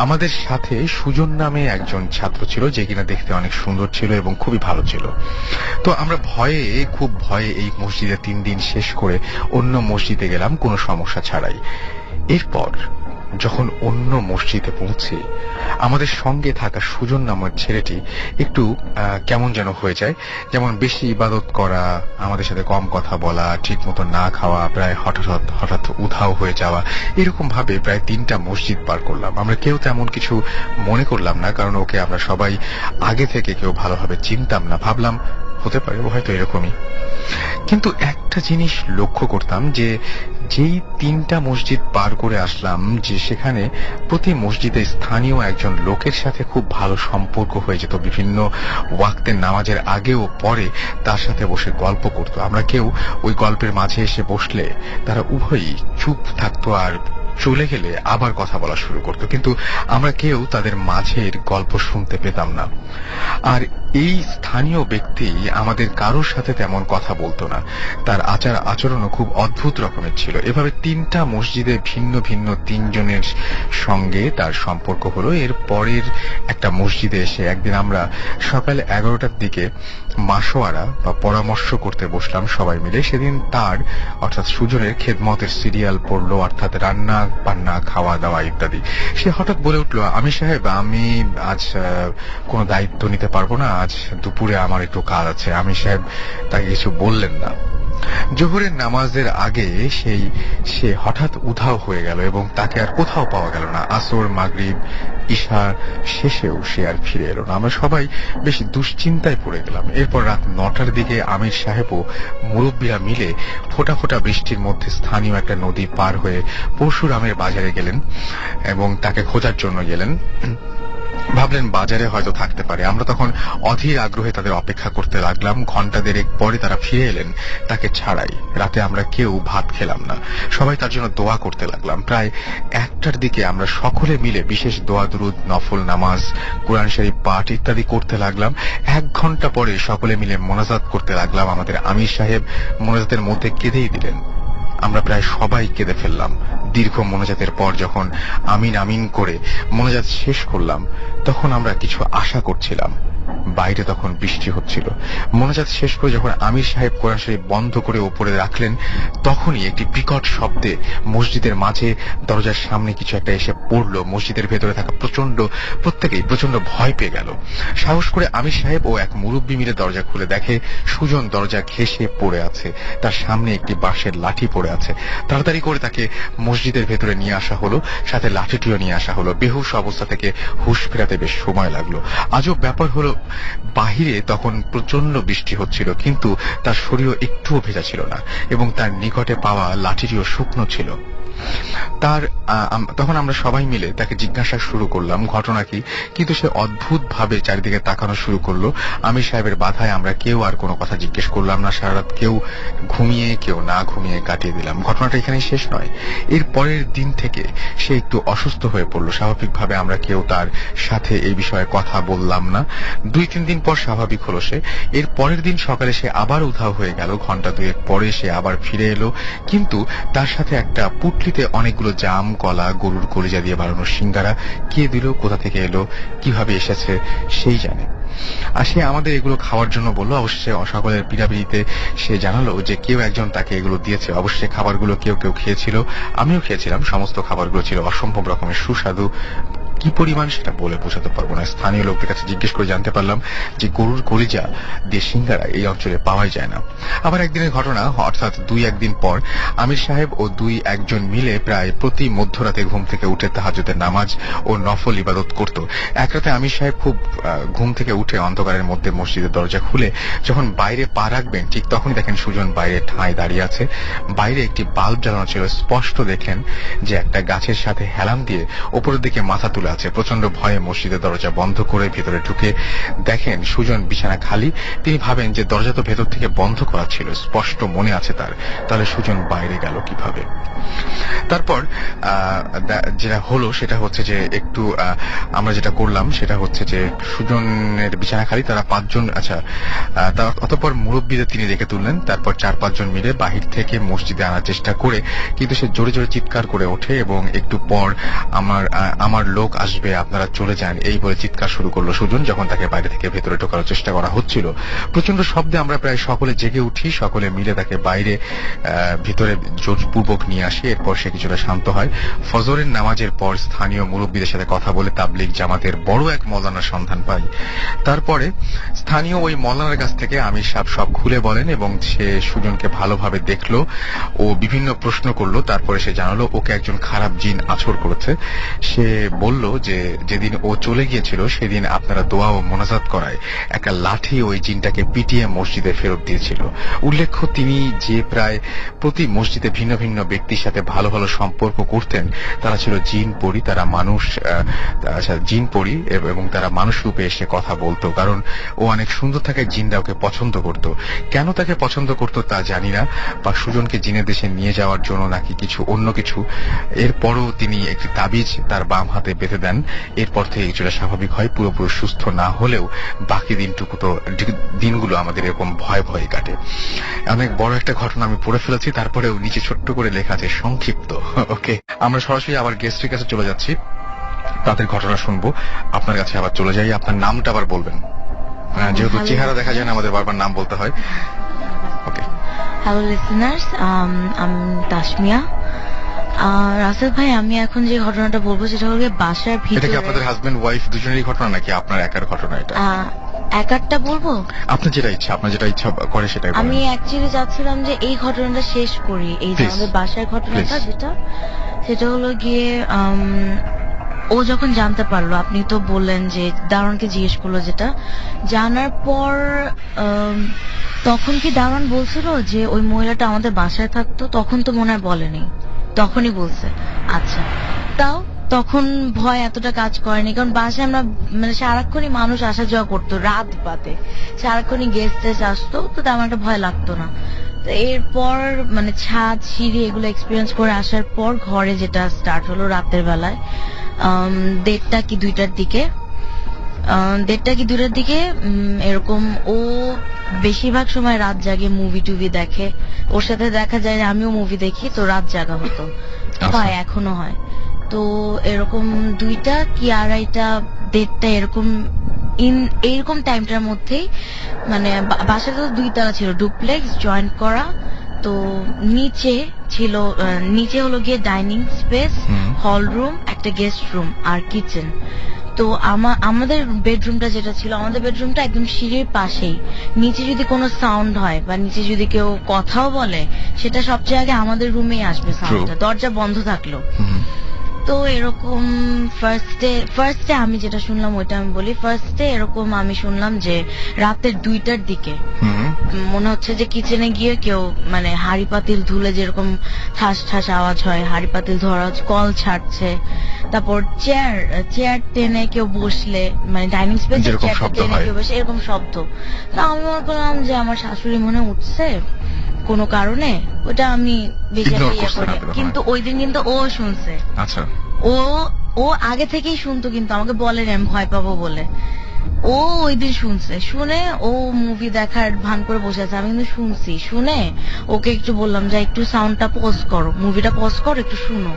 আমাদের সাথে সুজন নামে একজন ছাত্র ছিল, যে কিনা দেখতে অনেক সুন্দর ছিল এবং খুবই ভালো ছিল। তো আমরা খুব ভয়ে এই মসজিদে 3 দিন শেষ করে অন্য মসজিদে গেলাম কোনো সমস্যা ছাড়াই। এরপর যখন অন্য মসজিদে পৌঁছে আমাদের সঙ্গে থাকা সুজন নামের ছেলেটি একটু কেমন যেন হয়ে যায়। যেমন বেশি ইবাদত করা, আমাদের সাথে কম কথা বলা, ঠিক মতো না খাওয়া, প্রায় হঠাৎ উধাও হয়ে যাওয়া, এরকম ভাবে প্রায় 3টা মসজিদ পার করলাম। আমরা কেউ তেমন কিছু মনে করলাম না, কারণ ওকে আমরা সবাই আগে থেকে কেউ ভালোভাবে চিনতাম না। ভাবলাম হতে পারে ও হয়তো এরকমই। কিন্তু একটা জিনিস লক্ষ্য করতাম যে যেই 3টা মসজিদ পার করে আসলাম, যে সেখানে প্রতি মসজিদে স্থানীয় একজন লোকের সাথে খুব ভালো সম্পর্ক হয়ে যেত। বিভিন্ন ওয়াক্তের নামাজের আগে ও পরে তার সাথে বসে গল্প করত। আমরা কেউ ওই গল্পের মাঝে এসে বসলে তারা উভয়ই চুপ থাকতো আর চলে গেলে আবার কথা বলা শুরু করত, কিন্তু আমরা কেউ তাদের মাঝের গল্প শুনতে পেতাম না। আর এই স্থানীয় ব্যক্তি আমাদের কারোর সাথে তেমন কথা বলতো না। তার আচার আচরণও খুব অদ্ভুত রকমের ছিল। এভাবে 3টা মসজিদে ভিন্ন ভিন্ন 3 জনের সঙ্গে তার সম্পর্ক হলো। এর পরের একটা মসজিদে এসে একদিন আমরা সকাল 11টার দিকে মাসোয়ারা বা পরামর্শ করতে বসলাম সবাই মিলে। সেদিন তার অর্থাৎ সুজনের খেদমতের সিরিয়াল পড়লো, অর্থাৎ রান্না বান্না, খাওয়া দাওয়া ইত্যাদি। সে হঠাৎ বলে উঠলো, আমি সাহেব, আমি আজ কোনো দায়িত্ব নিতে পারবো না, আজ দুপুরে আমার একটু কাজ আছে। আমি সাহেব তাকে কিছু বললেন না। জোহরের নামাজের আগে সে হঠাৎ উধাও হয়ে গেল এবং তাকে আর কোথাও পাওয়া গেল না। আসর, মাগরিব, ঈশা শেষেও সে আর ফিরে এলো না। আমরা সবাই বেশ দুশ্চিন্তায় পড়ে গেলাম। এরপর রাত 9টার দিকে আমির সাহেবও মুরব্বীরা মিলে ফোঁটা ফোঁটা বৃষ্টির মধ্যে স্থানীয় একটা নদী পার হয়ে পরশুরামের বাজারে গেলেন এবং তাকে খোঁজার জন্য গেলেন। ভাবলেন বাজারে হয়তো থাকতে পারে। আমরা তখন অধীর আগ্রহে তাদের অপেক্ষা করতে লাগলাম। ঘন্টা দেড়েক পরে তারা ফিরে এলেন তাকে ছাড়াই। রাতে আমরা কেউ ভাত খেলাম না, সবাই তার জন্য দোয়া করতে লাগলাম। প্রায় 1টার দিকে আমরা সকলে মিলে বিশেষ দোয়া দুরুদ, নফল নামাজ, কোরআন শরীফ পাঠ ইত্যাদি করতে লাগলাম। 1 ঘন্টা পরে সকলে মিলে মোনাজাত করতে লাগলাম। আমাদের আমির সাহেব মোনাজাতের মধ্যে কেঁদেই দিলেন। আমরা প্রায় সবাই কেঁদে ফেললাম। দীর্ঘ মোনাজাতের পর যখন আমিন আমিন করে মোনাজাত শেষ করলাম, তখন আমরা কিছু আশা করছিলাম। বাইরে তখন বৃষ্টি হচ্ছিল। মোনাজাত শেষ করে যখন আমির সাহেব কোরআন শরীফ বন্ধ করে উপরে রাখলেন, তখনই একটি বিকট শব্দে মসজিদের মাঝে দরজার সামনে কিছু একটা এসে পড়লো। মসজিদের ভেতরে থাকা প্রত্যেকেই প্রচন্ড ভয় পেয়ে গেল। সাহস করে আমির সাহেব ও এক মুরব্বী মিলে দরজা খুলে দেখে সুজন দরজা ঘেঁষে পড়ে আছে। তার সামনে একটি বাঁশের লাঠি পড়ে আছে। তাড়াতাড়ি করে তাকে মসজিদের ভেতরে নিয়ে আসা হলো, সাথে লাঠিটিও নিয়ে আসা হলো। বেহুশ অবস্থা থেকে হুঁশ ফেরাতে বেশ সময় লাগলো। আজব ব্যাপার হলো, বাহিরে তখন প্রচন্ড বৃষ্টি হচ্ছিল, কিন্তু তার শরীর একটুও ভেজা ছিল না এবং তার নিকটে পাওয়া লাঠিটিও শুকনো ছিল। তখন আমরা সবাই মিলে তাকে জিজ্ঞাসা শুরু করলাম ঘটনা কি, কিন্তু সে অদ্ভুত ভাবে চারিদিকে তাকানো শুরু করলো। আমির সাহেবের বাধায় আমরা কেউ আর কোনো কথা জিজ্ঞেস করলাম না। সারা রাত কেউ ঘুমিয়ে কেউ না ঘুমিয়ে কাটিয়ে দিলাম। ঘটনাটা এখানেই শেষ নয়। এর পরের দিন থেকে সে একটু অসুস্থ হয়ে পড়লো। স্বাভাবিকভাবে আমরা কেউ তার সাথে এই বিষয়ে কথা বললাম না। 2-3 দিন পর স্বাভাবিক হলো সে। এর পরের দিন সকালে সে আবার উধাও হয়ে গেল। ঘন্টা 2 পরে সে আবার ফিরে এলো, কিন্তু তার সাথে একটা পুটলিতে অনেকগুলো জাম, কলা, গরুর কলিজা দিয়ে বানানো সিঙ্গারা। কে দিল, কোথা থেকে এলো, কিভাবে এসেছে সেই জানে। আর সে আমাদের এগুলো খাওয়ার জন্য বললো। অবশ্যই সকলের পিড়াপিড়িতে সে জানালো যে কেউ একজন তাকে এগুলো দিয়েছে। অবশ্যই খাবারগুলো কেউ কেউ খেয়েছিল, আমিও খেয়েছিলাম। সমস্ত খাবারগুলো ছিল অসম্ভব রকমের সুস্বাদু। কি পরিমাণ সেটা বলে বোঝাতে পারবো না। স্থানীয় লোকদের কাছে জিজ্ঞেস করে জানতে পারলাম যে গরুর কলিজা দিয়ে সিঙ্গারা এই অঞ্চলে পাওয়াই যায় না। আবার একদিনের ঘটনা, অর্থাৎ 2-1 দিন পর আমির সাহেব ও 2-1 জন মিলে প্রায় প্রতি মধ্যরাতে ঘুম থেকে উঠে তাহাজ্জুদের নামাজ ও নফল ইবাদত করত। এক রাতে আমির সাহেব খুব ঘুম থেকে উঠে অন্ধকারের মধ্যে মসজিদের দরজা খুলে যখন বাইরে পা রাখবেন, ঠিক তখনই দেখেন সুজন বাইরে ঠাঁই দাঁড়িয়ে আছে। বাইরে একটি বাল্ব জ্বালানো ছিল। স্পষ্ট দেখেন যে একটা গাছের সাথে হেলান দিয়ে ওপরের দিকে মাথা তুলে আছে। প্রচন্ড ভয়ে মসজিদের দরজা বন্ধ করে ভিতরে ঢুকে দেখেন সুজন বিছানা খালি। তিনি ভাবেন যে দরজা তো ভেতর থেকে বন্ধ করা ছিল, স্পষ্ট মনে আছে তার, তাহলে সুজন বাইরে গেল কিভাবে? তারপর যেটা হলো সেটা হচ্ছে যে একটু আমরা যেটা করলাম সেটা হচ্ছে যে সুজনের বিছানা খালি, তারা 5 জন, অতঃপর মুরব্বীদের তিনি রেখে তুললেন। তারপর 4-5 জন মিলে বাহির থেকে মসজিদে আনার চেষ্টা করে, কিন্তু সে জোরে জোরে চিৎকার করে ওঠে এবং একটু পর আমার লোক আসবে, আপনারা চলে যান, এই বলে চিৎকার শুরু করলো সুজন। যখন তাকে বাইরে থেকে ভেতরে ঢোকানোর চেষ্টা করা হচ্ছিল, প্রচন্ড শব্দে আমরা প্রায় সকলে জেগে উঠি। সকলে মিলে তাকে বাইরে ভিতরে জোরপূর্বক নিয়ে আসি। এরপর সে কিছুটা শান্ত হয়। ফজরের নামাজের পর স্থানীয় মুরব্বীদের সাথে কথা বলে তাবলিগ জামাতের বড় এক মওলানার সন্ধান পাই। তারপরে স্থানীয় ওই মওলানার কাছ থেকে আমির সাহেব সব খুলে বলেন এবং সে সুজনকে ভালোভাবে দেখলো ও বিভিন্ন প্রশ্ন করলো। তারপরে সে জানালো ওকে একজন খারাপ জিন আছড় করেছে। সে বলল যে যেদিন ও চলে গিয়েছিল সেদিন আপনারা দোয়া ও মোনাজাত করায় একটা লাঠি ওই জিনটাকে পিটিয়ে মসজিদে ফেরত দিয়েছিল। উল্লেখ্য তিনি যে প্রায় প্রতি মসজিদে ভিন্ন ভিন্ন ব্যক্তির সাথে ভালো ভালো সম্পর্ক করতেন, তারা ছিল জিন পরি। তারা মানুষ জিন পরি এবং তারা মানুষ রূপে এসে কথা বলতো, কারণ ও অনেক সুন্দর থাকে। জিনরা ওকে পছন্দ করত। কেন তাকে পছন্দ করত তা জানি না, বা সুজনকে জিনের দেশে নিয়ে যাওয়ার জন্য নাকি কিছু অন্য কিছু। এরপরও তিনি একটি তাবিজ তার বাম হাতে বেঁধে দেন। এরপর থেকে কিছুটা স্বাভাবিক হয়। পুরোপুরি সুস্থ না হলেও বাকি দিনগুলো আমাদের এরকম ভয় ভয়ে কাটে। অনেক বড় একটা ঘটনা আমি পড়ে ফেলেছি, তারপরেও নিচে ছোট্ট করে লেখা আছে সংক্ষিপ্ত। ওকে, আমরা সরাসরি আবার গেস্টের কাছে চলে যাচ্ছি, তাদের ঘটনা শুনবো। আপনার কাছে আবার চলে যাই, আপনার নামটা আবার বলবেন, যেহেতু চেহারা দেখা যায় না আমাদের বারবার নাম বলতে হয়। ওকে। হ্যালো লিসেনার্স, আমি তাসমিয়া। রাসেল ভাই, আমি এখন যে ঘটনাটা বলবো সেটা হলো বাসার এটা কি ভিতরে। আপনাদের হাজবেন্ড ওয়াইফ দুজনেরই ঘটনা নাকি আপনার একার ঘটনা? এটা একারটা বলবো, আপনার যেটা ইচ্ছা করে সেটাই বলেন। আমি অ্যাকচুয়ালি চাচ্ছিলাম যে এই ঘটনাটা শেষ করি। এই যে Please. আমাদের বাসার ঘটনাটা Please. সেটা হলো গিয়ে ও যখন জানতে পারলো, আপনি তো বললেন যে দারোয়ানকে জিজ্ঞেস করলো, যেটা জানার পর তখন কি দারোয়ান বলছিল যে ওই মহিলাটা আমাদের বাসায় থাকতো? তখন তো মনে হয় বলেনি, তখনই বলছে। আচ্ছা, তাও তখন ভয় এতটা কাজ করেনি, কারণ বাসায় আমরা মানে সারাক্ষণই মানুষ আসা যাওয়া করতো, রাত বাদে সারাক্ষণই গেস্ট আসতো, তো তেমন একটা ভয় লাগতো না। তো এরপর মানে ছাদ সিঁড়ি এগুলো এক্সপিরিয়েন্স করে আসার পর ঘরে যেটা স্টার্ট হলো রাতের বেলায় 1:30 কি 2টার দিকে, 1:30 কি 2টার দিকে এরকম ও বেশিরভাগ সময় রাত জাগে, মুভি টুভি দেখে। ওর সাথে দেখা যায় যে আমিও মুভি দেখি, তো রাত জাগা হতো, হয় এখনো হয়। তো এরকম 2টা কি 2:30, 1:30 এইরকম টাইমটার মধ্যেই মানে বাসাটা তো 2 তলা ছিল, ডুপ্লেক্স জয়েন্ট করা। তো নিচে হলো গিয়ে ডাইনিং স্পেস, হল রুম, একটা গেস্ট রুম আর কিচেন। তো আমাদের বেডরুমটা যেটা ছিল, আমাদের বেডরুমটা একদম সিঁড়ির পাশেই। নিচে যদি কোনো সাউন্ড হয় বা নিচে যদি কেউ কথাও বলে, সেটা সবচেয়ে আগে আমাদের রুমেই আসবে সাউন্ডটা, দরজা বন্ধ থাকলো। তো এরকম ফার্স্টে আমি যেটা শুনলাম ওইটা আমি বলি। ফার্স্টে এরকম আমি শুনলাম যে রাতের 2টার দিকে মনে হচ্ছে যে কিচেনে গিয়ে কেউ মানে হাঁড়ি পাতিল ধুলে যেরকম ঠাস ঠাস আওয়াজ হয়, হাঁড়ি পাতিল ধরা কল ছাড়ছে। তারপর চেয়ার টেনে কেউ বসলে, মানে ডাইনিং স্পেসে চেয়ার টেনে কেউ বসে, এরকম শব্দ। তো আমি মনে করলাম যে আমার শাশুড়ি মনে উঠছে কোনো কারণে, ওটা আমি বেশি ইয়ে করি। কিন্তু ওই দিন কিন্তু ও শুনছে। আচ্ছা, ও আগে থেকেই শুনতো, কিন্তু আমাকে বলেনি আমি ভয় পাবো বলে। ও ওই দিন শুনছে, শুনে ও মুভি দেখার ভান করে বসে আছে। আমি কিন্তু শুনছি, শুনে ওকে একটু বললাম যে একটু সাউন্ডটা পজ করো, মুভিটা পজ করো, একটু শুনো।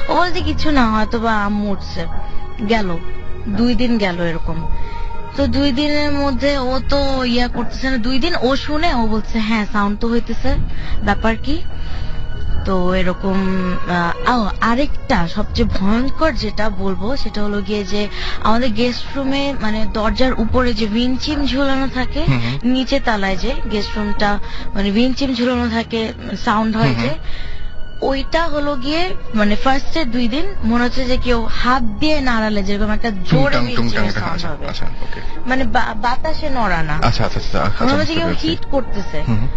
ও বলছে কিছু না, হয়তো বা আম্মু উঠছে। গেল 2 দিন গেল এরকম। তো 2 দিনের মধ্যে ও তো ইয়া করতেছে না, 2 দিন ও শুনে ও বলছে হ্যাঁ সাউন্ড তো হইতেছে, ব্যাপার কি। তো এরকম আরেকটা সবচেয়ে ভয়ঙ্কর যেটা বলবো সেটা হলো গিয়ে যে আমাদের গেস্ট রুমে মানে দরজার উপরে যে উইন্ডচিম ঝুলানো থাকে, হুম হুম। নিচে তলায় যে গেস্ট রুমটা মানে উইন্ডচিম ঝুলানো থাকে, সাউন্ড হয় যে, ওইটা হলো গিয়ে মানে ফার্স্টের 2 দিন মনে হচ্ছে যে কেউ হাত দিয়ে নাড়ালে যেরকম একটা জোরে টুংটাং টুংটাং উইন্ডচিমের একটা সাউন্ড আচ্ছা হবে, আচ্ছা ওকে মানে বাতাসে নড়া না, আচ্ছা আচ্ছা আচ্ছা মনে হচ্ছে বুঝতে কেউ পেরেছি। হিট করতেছে। হুম হুম।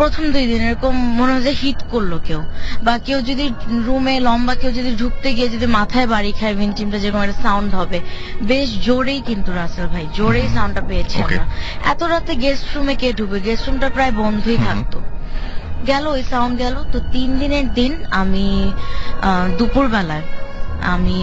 প্রথম 2 দিন এরকম মনে হয় যে হিট করলো কেউ, বা কেউ যদি রুমে লম্বা কেউ যদি ঢুকতে গিয়ে যদি মাথায় বাড়ি খায় উইন্ডচিমটা যেরকম একটা সাউন্ড হবে, বেশ জোরেই কিন্তু রাসেল ভাই জোরেই সাউন্ডটা পেয়েছি Okay. আমরা। এত রাতে গেস্ট রুমে কে ঢুকবে, গেস্ট রুমটা প্রায় বন্ধই থাকতো। গেল ওই সাউন্ড গেল। তো 3 দিনের দিন আমি দুপুর বেলায় আমি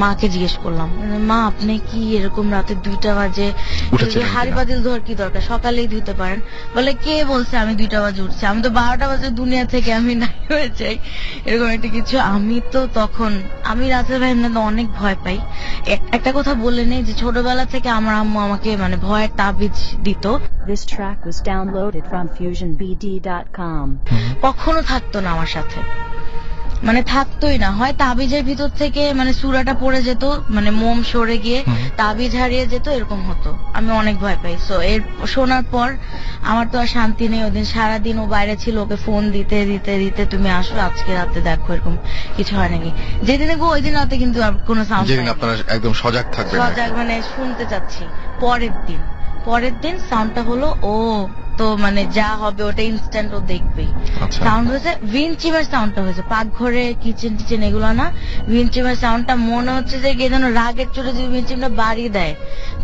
মাকে জিজ্ঞেস করলাম, মা আপনি কি এরকম রাতে 2টা বাজে উঠেছিলেন হাড়ি কিনা? বাতিল ধোয়ার কি দরকার, সকালেই ধুতে পারেন। বলে কে বলছে আমি 2টা বাজে উঠছি, আমি তো 12টা বাজে দুনিয়া থেকে আমি নাই হয়ে যাই, এরকম একটা কিছু। আমি তো তখন আমি রাতের ভাই এমনি তো অনেক ভয় পাই। একটা কথা বলে নেই যে ছোটবেলা থেকে আমার আম্মু আমাকে মানে ভয়ের তাবিজ দিত, This track was downloaded from FusionBD.com. কখনো থাকতো না আমার সাথে, মানে থাকতোই না, হয় তাবিজের ভিতর থেকে মানে সূরাটা পড়ে যেত, মানে মোম সরে গিয়ে তাবিজ হারিয়ে যেত, এরকম হতো। আমি অনেক ভয় পাই। সো এর শোনার পর আমার তো আর শান্তি নেই। ওদিন সারাদিন ও বাইরে ছিল, ওকে ফোন দিতে দিতে দিতে তুমি আসো আজকে রাতে দেখো এরকম কিছু হয় নাকি। যেদিন দেখবো ওই দিন রাতে কিন্তু আর কোনো সাউন্ড যেদিন আপনারা একদম সজাগ থাকবেন আর কি। সজাগ মানে শুনতে চাচ্ছি। পরের দিন সাউন্ডটা হলো, ও তো মানে যা হবে ওটা ইনস্ট্যান্ট ও দেখবেই। আচ্ছা। সাউন্ড হয়েছে উইন্ডচিমের সাউন্ডটা হয়েছে, পাকঘরে কিচেন টিচেন এগুলো না, উইন্ডচিমের সাউন্ডটা মনে হচ্ছে যে কে যেন রাগের চোটে যদি উইন্ডচিমটা বাড়িয়ে দেয়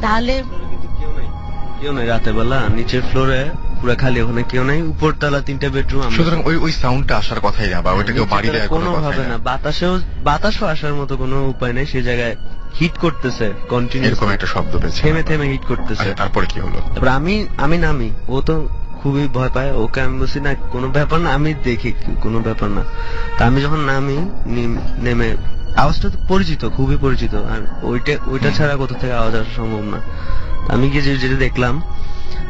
তাহলে। কেউ নাই রাতে বেলা, নিচের ফ্লোরে পুরো খালি, ওখানে কেউ নাই, উপর তলা 3টা বেডরুম। সুতরাং ওই সাউন্ডটা আসার কথাই না, বা ওইটা কেউ বাড়ি দেয় কোনো কোনো কথাই ভাবে না। না, বাতাসও আসার মতো কোনো উপায় নেই। সেই জায়গায় হিট করতেছে কন্টিনিউ, এরকম একটা শব্দ পেয়েছে। থেমে থেমে হিট করতেছে। আচ্ছা, তারপরে কি হলো? তারপর আমি নামি, ও তো খুবই ভয় পায়, ওকে আমি বলছি না কোনো ব্যাপার না, আমি দেখি কোনো ব্যাপার না। তা আমি যখন নামি নেমে, আওয়াজটা তো পরিচিত, খুবই পরিচিত, আর ওইটা ছাড়া কোথা থেকে আওয়াজ আসা সম্ভব না। আমি গিয়ে যেটা দেখলাম,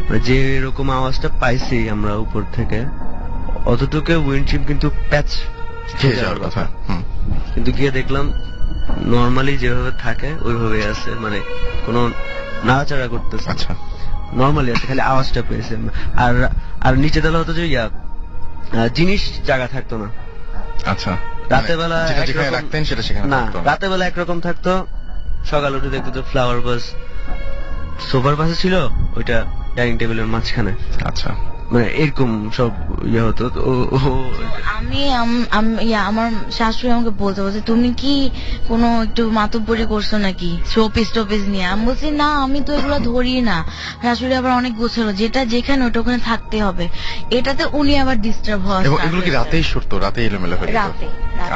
মানে যে এরকম আওয়াজটা পাইছি আমরা উপর থেকে, অতটুকু উইন্ডচিম কিন্তু প্যাচ খেয়ে যাওয়ার কথা। হুম। কিন্তু গিয়ে দেখলাম নর্মালি যেভাবে থাকে ওইভাবে আছে, মানে কোনো নাড়াচাড়া করতেছে, আচ্ছা। নর্মালি আছে, খালি আওয়াজটা পেয়েছে। আর নিচে তলা হতো যে জিনিস জায়গা থাকতো না। আচ্ছা। রাতে বেলা যেটা যেখানে একরকম- রাখতেন সেটা সেখানে না, থাকতো না। রাতে বেলা একরকম থাকতো, সকাল উঠে দেখতো তো ফ্লাওয়ার বাস সোফার পাশে ছিল, ওইটা ডাইনিং টেবিলের মাঝখানে, আচ্ছা। মানে এরকম সব ইয়ে হতো। তো আমার শাশুড়ি আমাকে বলছে তুমি কি কোনো একটু মাতব্বরি করছো নাকি শোপিস টোপিস নিয়ে। আমি বলছি না, আমি তো এগুলো ধরি না। শাশুড়ি আবার অনেক গোছালো, যেটা যেখানে ওটা ওখানে থাকতে হবে। এটাতে উনি আবার ডিস্টার্ব হওয়া এবং start এগুলো কি হয়েছে। রাতেই সরতো, রাতে এলোমেলো হয়ে যেত? রাতে।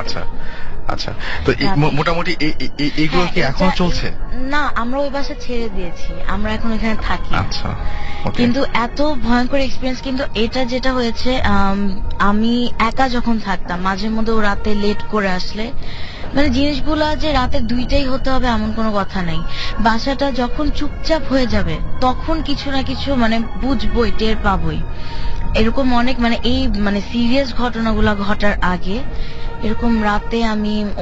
আচ্ছা আচ্ছা। তো রাতে। মোটামুটি এইগুলো কি হ্যাঁ, এখনো এটা- চলছে? না, আমরা ওই বাসা ছেড়ে দিয়েছি, আমরা এখন এখানে থাকি না। আচ্ছা, okay. কিন্তু এত ভয়ঙ্কর এক্সপিরিয়েন্স কিন্তু এটা যেটা হয়েছে, আমি একা যখন থাকতাম মাঝে মধ্যে ও রাতে লেট করে আসলে, মানে জিনিসগুলা যে রাতে 2টাই হতে হবে এমন কোনো কথা নেই। বাসাটা যখন চুপচাপ হয়ে যাবে তখন কিছু না কিছু মানে বুঝবই, টের পাবই। এরকম অনেক মানে এই মানে সিরিয়াস ঘটনাগুলো ঘটার আগে এরকম রাতে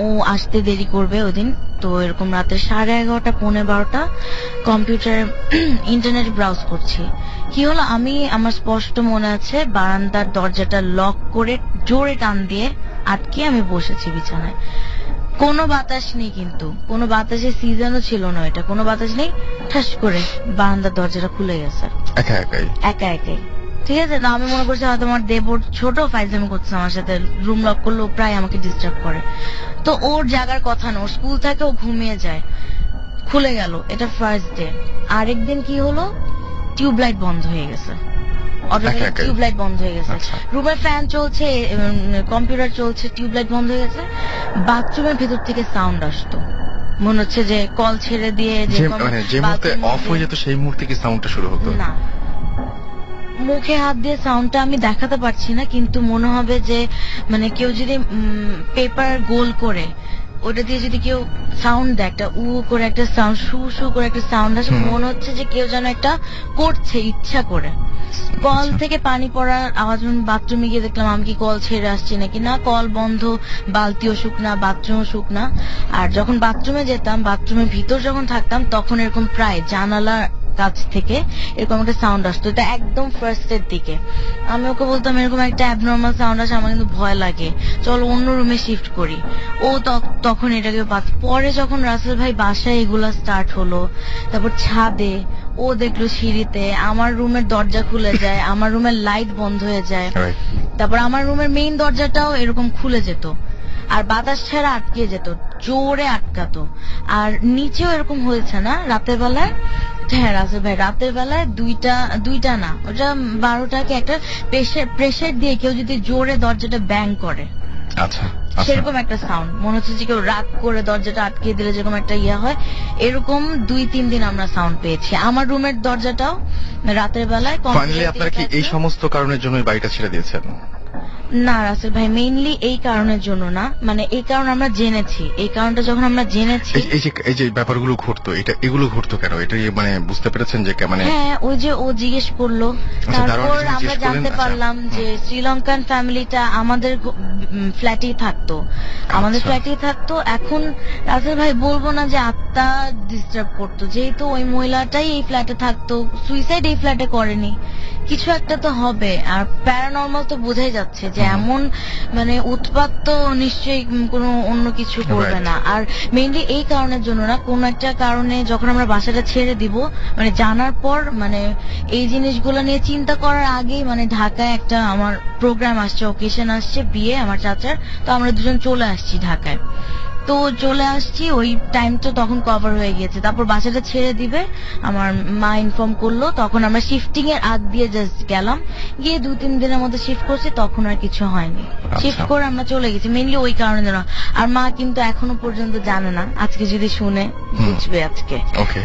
ও আসতে দেরি করবে ওদিন, তো এরকম রাতে 11:30 পৌনে 12টা কম্পিউটারে ইন্টারনেট ব্রাউজ করছি। কি হলো, আমার স্পষ্ট মনে আছে বারান্দার দরজাটা লক করে জোরে টান দিয়ে আটকে আমি বসেছি বিছানায়। কোনো বাতাস নেই, কিন্তু কোনো বাতাসের সিজনও ছিল না, এটা কোনো বাতাস নেই, ঠাস করে বারান্দার দরজাটা খুলে গেছে একা একাই। একাই। ঠিক আছে, তো আমি মনে করছি হয়তো আমার দেবর ছোট ফাইজলামি করছে আমার সাথে, রুম লক করলেও প্রায় আমাকে ডিস্টার্ব করে। তো ওর জাগার কথা না, ওর স্কুল থাকে, ও ঘুমিয়ে যায়, খুলে গেল। এটা ফার্স্ট ডে। আরেকদিন কি হলো, টিউবলাইট বন্ধ হয়ে গেছে, অটোমেটিক একাই? টিউবলাইট বন্ধ হয়ে গেছে। আচ্ছা। রুমের ফ্যান চলছে, কম্পিউটার চলছে, টিউবলাইট বন্ধ হয়ে গেছে। বাথরুমের ভেতর থেকে সাউন্ড আসতো, মনে হচ্ছে যে কল ছেড়ে দিয়ে মানে যে মুহূর্তে অফ হয়ে যেত সেই মুহূর্তে কি সাউন্ডটা শুরু হতো? না, মুখে হাত দিয়ে সাউন্ডটা আমি দেখাতে পারছি না, কিন্তু মনে হবে যে মানে কেউ যদি পেপার গোল করে ওটা দিয়ে যদি কেউ সাউন্ড দেয়, একটা উ করে একটা সাউন্ড, শু শু করে একটা সাউন্ড আসে, মনে হচ্ছে যে কেউ যেন একটা করছে ইচ্ছা করে। কল থেকে পানি পড়ার আওয়াজ, বাথরুমে গিয়ে দেখলাম আমি কি কল ছেড়ে আসছি নাকি, না কল বন্ধ, বালতিও শুকনা, বাথরুমও শুকনা। আর যখন বাথরুমে যেতাম, বাথরুমের ভিতর যখন থাকতাম, তখন এরকম প্রায় জানালার কাছ থেকে এরকম একটা সাউন্ড আসতো। এটা একদম ফার্স্টের দিকে। আমি ওকে বলতাম এরকম একটা অ্যাবনর্মাল সাউন্ড আসে, আমার কিন্তু ভয় লাগে, চলো অন্য রুমে শিফট করি। ও তখন এটাকে পরে যখন রাসেল ভাই বাসায় এগুলা স্টার্ট হলো, তারপর ছাদে ও দেখলো সিঁড়িতে আমার রুমের দরজা খুলে যায়, আমার রুমের লাইট বন্ধ হয়ে যায়, Right. তারপর আমার রুমের মেইন দরজাটাও এরকম খুলে যেত, আর বাতাস ছাড়া আটকে যেত, জোরে আটকাতো। আর নিচেও এরকম হয়েছে না রাতের বেলায়? হ্যাঁ রাসেল ভাই, রাতের বেলায় দুইটা না, ওটা 12টাকে একটা প্রেসার দিয়ে কেউ যদি জোরে দরজাটা ব্যাং করে, আচ্ছা আচ্ছা সেরকম একটা সাউন্ড, মনে হচ্ছে যে কেউ রাগ করে দরজাটা আটকে দিলে যেরকম একটা ইয়ে হয়, এরকম 2-3 দিন আমরা সাউন্ড পেয়েছি। আমার রুমের দরজাটাও রাতের বেলায় ফাইনালি আপনারা কি এই সমস্ত কারণের জন্য বাড়িটা ছেড়ে দিয়েছেন? না রাসেল ভাই, মেইনলি এই কারণের জন্য না, মানে এই কারণ আমরা জেনেছি, এই কারণটা যখন আমরা জেনেছি। এই যে ব্যাপারগুলো ঘটতো, এগুলো ঘটতো কেন, এটা মানে বুঝতে পেরেছেন যে মানে? হ্যাঁ, ওই যে ও জিজ্ঞেস করলো, আচ্ছা, তারপর দারোয়ান আমরা জিজ্ঞেস করলেন, জানতে আচ্ছা। পারলাম যে শ্রীলঙ্কান ফ্যামিলিটা আমাদের ফ্ল্যাটেই থাকতো, আমাদের আচ্ছা। ফ্ল্যাটেই থাকতো। এখন রাসেল ভাই বলবো না যে আত্মা ডিস্টার্ব করতো, যেহেতু ওই মহিলাটাই এই ফ্ল্যাটে থাকতো, সুইসাইড এই ফ্ল্যাটে করেনি, কিছু একটা তো হবে। আর প্যারানর্মাল তো বোঝাই যাচ্ছে যে এমন মানে উৎপাত তো নিশ্চয়ই কোনো অন্য কিছু করবে Right. না। আর মেইনলি এই কারণের জন্য না, কোন একটা কারণে যখন আমরা বাসাটা ছেড়ে দিব, মানে জানার পর, মানে এই জিনিসগুলো নিয়ে চিন্তা করার আগেই, মানে ঢাকায় একটা আমার প্রোগ্রাম আসছে, ওকেশন আসছে, বিয়ে আমার চাচার, তো আমরা দুজন চলে আসছি ঢাকায়। তো চলে আসছি, ওই টাইমটা তখন কভার হয়ে গেছে। তারপর বাসাটা ছেড়ে দিবে আমার মা ইনফর্ম করলো, তখন আমরা শিফটিং এর আগ দিয়ে জাস্ট গেলাম, গিয়ে 2-3 দিনের মধ্যে শিফট করছি, তখন আর কিছু হয়নি। শিফট করে আমরা চলে গেছি মেইনলি ওই কারণে না। আর মা কিন্তু এখনো পর্যন্ত জানে না, আজকে যদি শুনে বুঝবে আজকে। ওকে,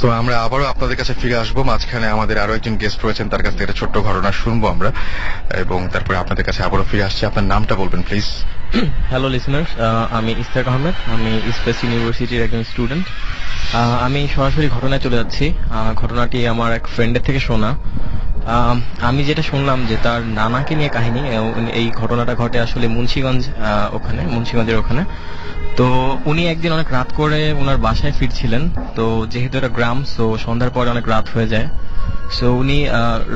তো আমরা আবারও আপনাদের কাছে ফিরে আসবো। মাঝখানে আমাদের আরো একজন গেস্ট রয়েছেন, তার কাছ থেকে একটা ছোট্ট ঘটনা শুনবো আমরা, এবং তারপরে আপনাদের কাছে আবারও ফিরে আসছি। আপনার নামটা বলবেন প্লিজ। হ্যালো লিসনার্স, আমি ইস্তাক আহমেদ, আমি ইস্ট ইউনিভার্সিটির একজন স্টুডেন্ট। আমি সরাসরি ঘটনায় চলে যাচ্ছি। ঘটনাটি আমার এক ফ্রেন্ডের থেকে শোনা। আমি যেটা শুনলাম যে তার নানাকে নিয়ে কাহিনী। এই ঘটনাটা ঘটে আসলে মুন্সিগঞ্জের ওখানে। তো উনি একদিন অনেক রাত করে ওনার বাসায় ফিরছিলেন। তো যেহেতু এটা গ্রাম, সো সন্ধ্যার পরে অনেক রাত হয়ে যায়। সো উনি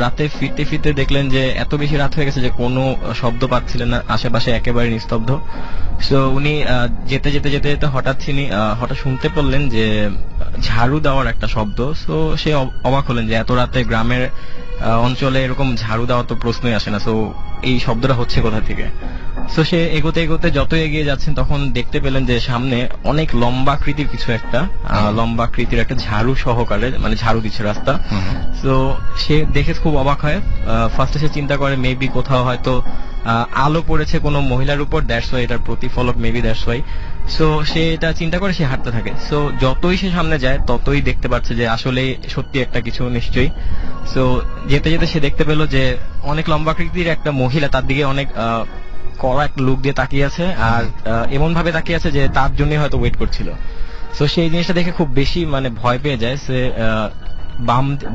রাতে ফিরতে ফিরতে দেখলেন যে এত বেশি রাত হয়ে গেছে যে কোনো শব্দ পাচ্ছিলেন না, আশেপাশে একেবারে নিস্তব্ধ। সো উনি যেতে যেতে যেতে যেতে হঠাৎ শুনতে পেলেন যে ঝাড়ু দেওয়ার একটা শব্দ। সো সে অবাক হলেন যে এত রাতে গ্রামের অঞ্চলে এরকম ঝাড়ু দেওয়ার তো প্রশ্নই আসে না, সো এই শব্দটা হচ্ছে কোথা থেকে। সো সে এগোতে এগোতে যত এগিয়ে যাচ্ছেন তখন দেখতে পেলেন যে সামনে অনেক লম্বা আকৃতির কিছু একটা লম্বা আকৃতির একটা ঝাড়ু সহকারে, মানে ঝাড়ু দিচ্ছে রাস্তা। তো সে দেখে খুব অবাক হয়। ফার্স্টে সে চিন্তা করে মেবি কোথাও হয়তো আলো পড়েছে কোনো মহিলার উপর, দ্যাটস ওয়াই এটার প্রতিফলক, মেবি দ্যাটস ওয়াই। সো সে এটা চিন্তা করে সে হাঁটতে থাকে। সো যতই সে সামনে যায় ততই দেখতে পাচ্ছে যে আসলে সত্যি একটা কিছু নিশ্চয়ই। সো যেতে যেতে সে দেখতে পেল যে অনেক লম্বা আকৃতির একটা মহিলা তার দিকে অনেক কড়া একটা লুক দিয়ে তাকিয়ে আছে, আর এমন ভাবে তাকিয়ে আছে যে তার জন্যই হয়তো ওয়েট করছিল। সো সেই জিনিসটা দেখে খুব বেশি মানে ভয় পেয়ে যায়। সে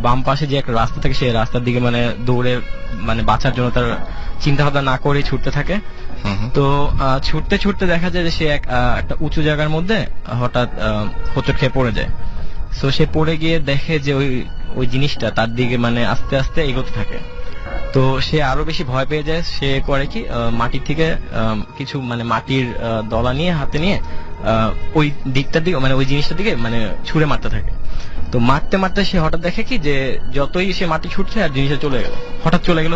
বাম পাশে যে একটা রাস্তা থাকে সেই রাস্তার দিকে মানে দৌড়ে মানে বাঁচার জন্য তার চিন্তা ভাবনা না করে ছুটতে থাকে। তো ছুটতে ছুটতে দেখা যায় যে সে একটা উঁচু জায়গার মধ্যে হঠাৎ হোঁচট খেয়ে পড়ে যায়। সো সে পড়ে গিয়ে দেখে যে ওই জিনিসটা তার দিকে মানে আস্তে আস্তে এগোতে থাকে। তো সে আরো বেশি ভয় পেয়ে যায়। সে করে কি মাটির থেকে কিছু মানে মাটির দলা নিয়ে হাতে নিয়ে ওই দিকটার দিকে মানে ওই জিনিসটার দিকে মানে ছুঁড়ে মারতে থাকে। তো মারতে মারতে সে হঠাৎ দেখে কি যে যতই সে মাটি ছুটছে আর জিনিসটা হঠাৎ চলে গেল।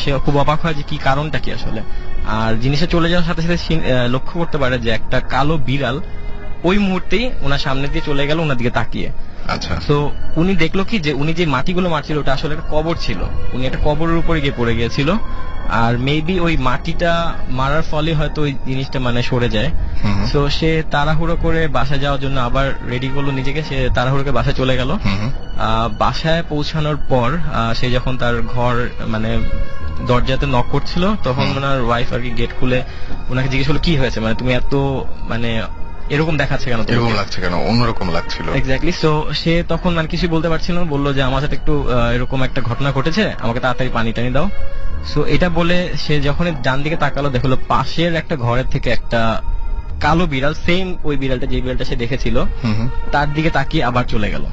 সে খুব অবাক হয় যে কি কারণটা কি আসলে। আর জিনিসটা চলে যাওয়ার সাথে সাথে লক্ষ্য করতে পারে যে একটা কালো বিড়াল ওই মুহূর্তেই ওনার সামনে দিয়ে চলে গেল ওনার দিকে তাকিয়ে। আচ্ছা। তো উনি দেখলো কি যে উনি যে মাটিগুলো মারছিল ওটা আসলে একটা কবর ছিল, উনি একটা কবরের উপরে গিয়ে পড়ে গিয়েছিল, আর মেবি ওই মাটিটা মারার ফলে হয়তো ওই জিনিসটা মানে সরে যায়। হুম, তো সে তাড়াহুড়ো করে বাসা যাওয়ার জন্য আবার রেডি করলো নিজেকে, সে তাড়াহুড়ো করে বাসায় চলে গেল। হুম, বাসায় পৌঁছানোর পর সে যখন তার ঘর মানে দরজাতে নক করছিল তখন ওনার ওয়াইফ আর কি গেট খুলে ওনাকে জিজ্ঞেস করলো কি হয়েছে, মানে তুমি এত মানে এরকম দেখাচ্ছে কেন, এরকম লাগছে কেন, অন্যরকম লাগছিল। এক্স্যাক্টলি। সো সে তখন মানে কিছু বলতে পারছিল না, বললো যে আমার সাথে একটু এরকম একটা ঘটনা ঘটেছে, আমাকে তাড়াতাড়ি পানি টানি দাও। সো এটা বলে সে যখন ডান দিকে তাকালো দেখলো পাশের একটা ঘরের থেকে একটা কালো বিড়াল, সেম ওই বিড়ালটা যে বিড়ালটা সে দেখেছিল হুম, হুম। তার দিকে তাকিয়ে আবার চলে গেল।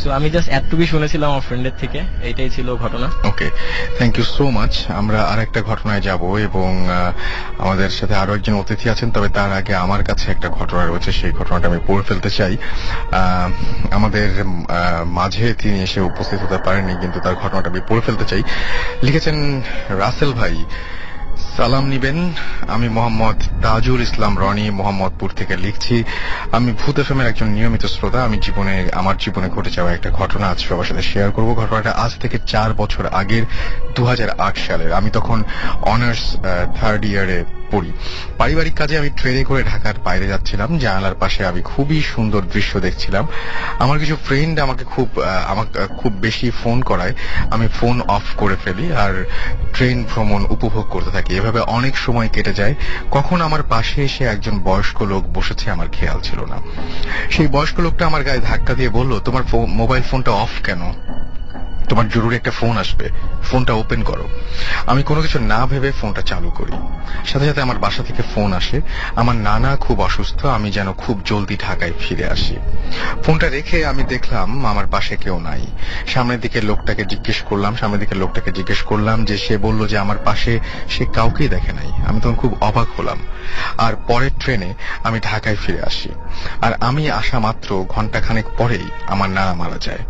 সো আমি জাস্ট এতটুকুই শুনেছিলাম আমার ফ্রেন্ডের থেকে, এইটাই ছিল ঘটনা। ওকে, থ্যাংক ইউ সো মাচ। আমরা আরেকটা ঘটনায় যাব এবং আমাদের সাথে আরো একজন অতিথি আছেন, তবে তার আগে আমার কাছে একটা ঘটনা রয়েছে, সেই ঘটনাটা আমি পড়ে ফেলতে চাই। আমাদের মাঝে তিনি এসে উপস্থিত হতে পারেননি, কিন্তু তার ঘটনাটা আমি পড়ে ফেলতে চাই। লিখেছেন রাসেল ভাই, সালাম নিবেন। আমি মোহাম্মদ তাজুল ইসলাম রনি মোহাম্মদপুর থেকে লিখছি। আমি ভূত এফএমের একজন নিয়মিত শ্রোতা। আমার জীবনে ঘটে যাওয়া একটা ঘটনা আজ সবার সাথে শেয়ার করব। ঘটনাটা আজ থেকে 4 বছর আগের 2008 সালের। আমি তখন অনার্স 3rd ইয়ারে পড়ি। পারিবারিক কাজে আমি ট্রেনে করে ঢাকার বাইরে যাচ্ছিলাম। জানালার পাশে আমি খুবই সুন্দর দৃশ্য দেখছিলাম। আমার কিছু ফ্রেন্ড আমাকে খুব বেশি ফোন করায় আমি ফোন অফ করে ফেলি আর ট্রেন ভ্রমণ উপভোগ করতে থাকি। এভাবে অনেক সময় কেটে যায়। কখন আমার পাশে এসে একজন বয়স্ক লোক বসেছে আমার খেয়াল ছিল না। সেই বয়স্ক লোকটা আমার গায়ে ধাক্কা দিয়ে বলল, তোমার মোবাইল ফোনটা অফ কেন? তোমার জরুরি একটা ফোন আসবে, ফোনটা ওপেন করো। আমি কোনো কিছু না ভেবে ফোনটা চালু করি। সাথে সাথে আমার বাসা থেকে ফোন আসে, আমার নানা খুব অসুস্থ, আমি যেন খুব জলদি ঢাকায় ফিরে আসি। ফোনটা রেখে আমি দেখলাম আমার পাশে কেউ নাই। সামনের দিকে লোকটাকে জিজ্ঞেস করলাম যে সে বলল যে আমার পাশে সে কাউকেই দেখে নাই। আমি তখন খুব অবাক হলাম। আর পরের ট্রেনে আমি ঢাকায় ফিরে আসি। আর আমি আসা মাত্র ঘন্টাখানেক পরেই আমার নানা মারা যায়।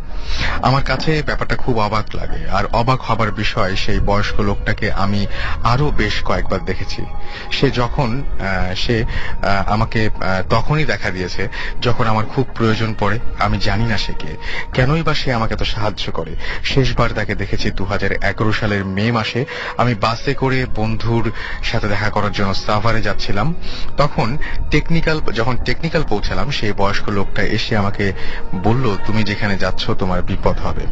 আমার কাছে ব্যাপারটা খুব অবাক লাগে। আর অবাক হবার বিষয়, সেই বয়স্ক লোকটাকে আমি আরো বেশ কয়েকবার দেখেছি। সে আমাকে তখনই দেখা দিয়েছে যখন আমার খুব প্রয়োজন পড়ে। আমি জানি না সে কে, কেনই বা সে আমাকে তো সাহায্য করে। শেষবার তাকে দেখেছি 2011 সালের মে মাসে। আমি বাসে করে বন্ধুর সাথে দেখা করার জন্য সাভারে যাচ্ছিলাম। যখন টেকনিক্যাল পৌঁছালাম, সেই বয়স্ক লোকটা এসে আমাকে বলল, তুমি যেখানে যাচ্ছ তোমার বিপদ হবে।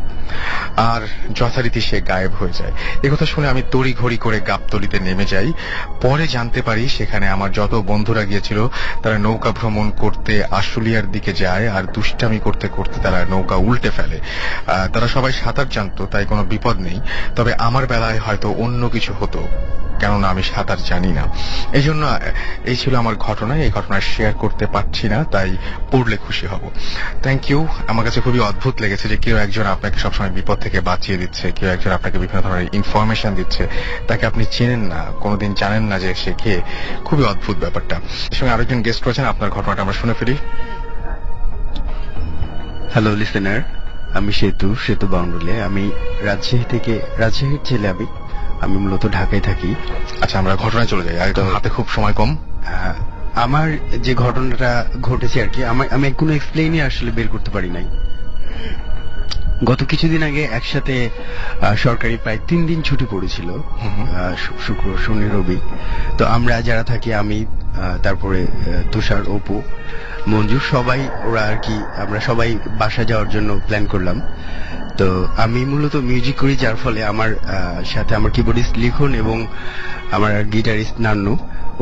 আর যথারীতি সে গায়েব হয়ে যায়। একথা শুনে আমি তড়িঘড়ি করে গাবতলীতে নেমে যাই। পরে জানতে পারি সেখানে আমার যত বন্ধুরা গিয়েছিল তারা নৌকা ভ্রমণ করতে আশুলিয়ার দিকে যায়, আর দুষ্টামি করতে করতে তারা নৌকা উল্টে ফেলে। তারা সবাই সাঁতার জানতো, তাই কোনো বিপদ নেই। তবে আমার বেলায় হয়তো অন্য কিছু হতো, কেননা আমি সাঁতার জানি না। এই জন্য এই ছিল আমার ঘটনা। এই ঘটনা শেয়ার করতে পারছি না, তাই পড়লে খুশি হব। Thank you. আমার কাছে খুবই অদ্ভুত লেগেছে যে কেউ একজন আপনাকে সবসময় বিপদ থেকে বাঁচিয়ে দিচ্ছে, কেউ একজন আপনাকে বিভিন্ন ধরনের ইনফরমেশন দিচ্ছে, তাকে আপনি চেনেন না, কোনোদিন জানেন না যে সে কে। খুবই অদ্ভুত ব্যাপারটা। এর সঙ্গে আরেকজন গেস্ট রয়েছেন, আপনার ঘটনাটা আমরা শুনে ফেলি। হ্যালো লিসেনার, আমি সেতু বাউন্ডুলে। আমি রাজশাহীর ছেলে। আমি মূলত ঢাকায় থাকি। আচ্ছা, আমরা ঘটনায় চলে যাই, আর হাতে খুব সময় কম। আমার যে ঘটনাটা ঘটেছে আর কি, আমি কোনো এক্সপ্লেইনই আসলে বের করতে পারি নাই। গত কিছুদিন আগে একসাথে সরকারি প্রায় 3 দিন ছুটি পড়েছিল, শুক্র শনি রবি। তো আমরা যারা থাকি, আমি তারপরে তুষার, অপু, মঞ্জু, সবাই ওরা আর কি, আমরা সবাই বাসা যাওয়ার জন্য প্ল্যান করলাম। তো আমি মূলত মিউজিক করি, যার ফলে আমার সাথে আমার কিবোর্ডিস্ট লিখন এবং আমার গিটারিস্ট নান্নু,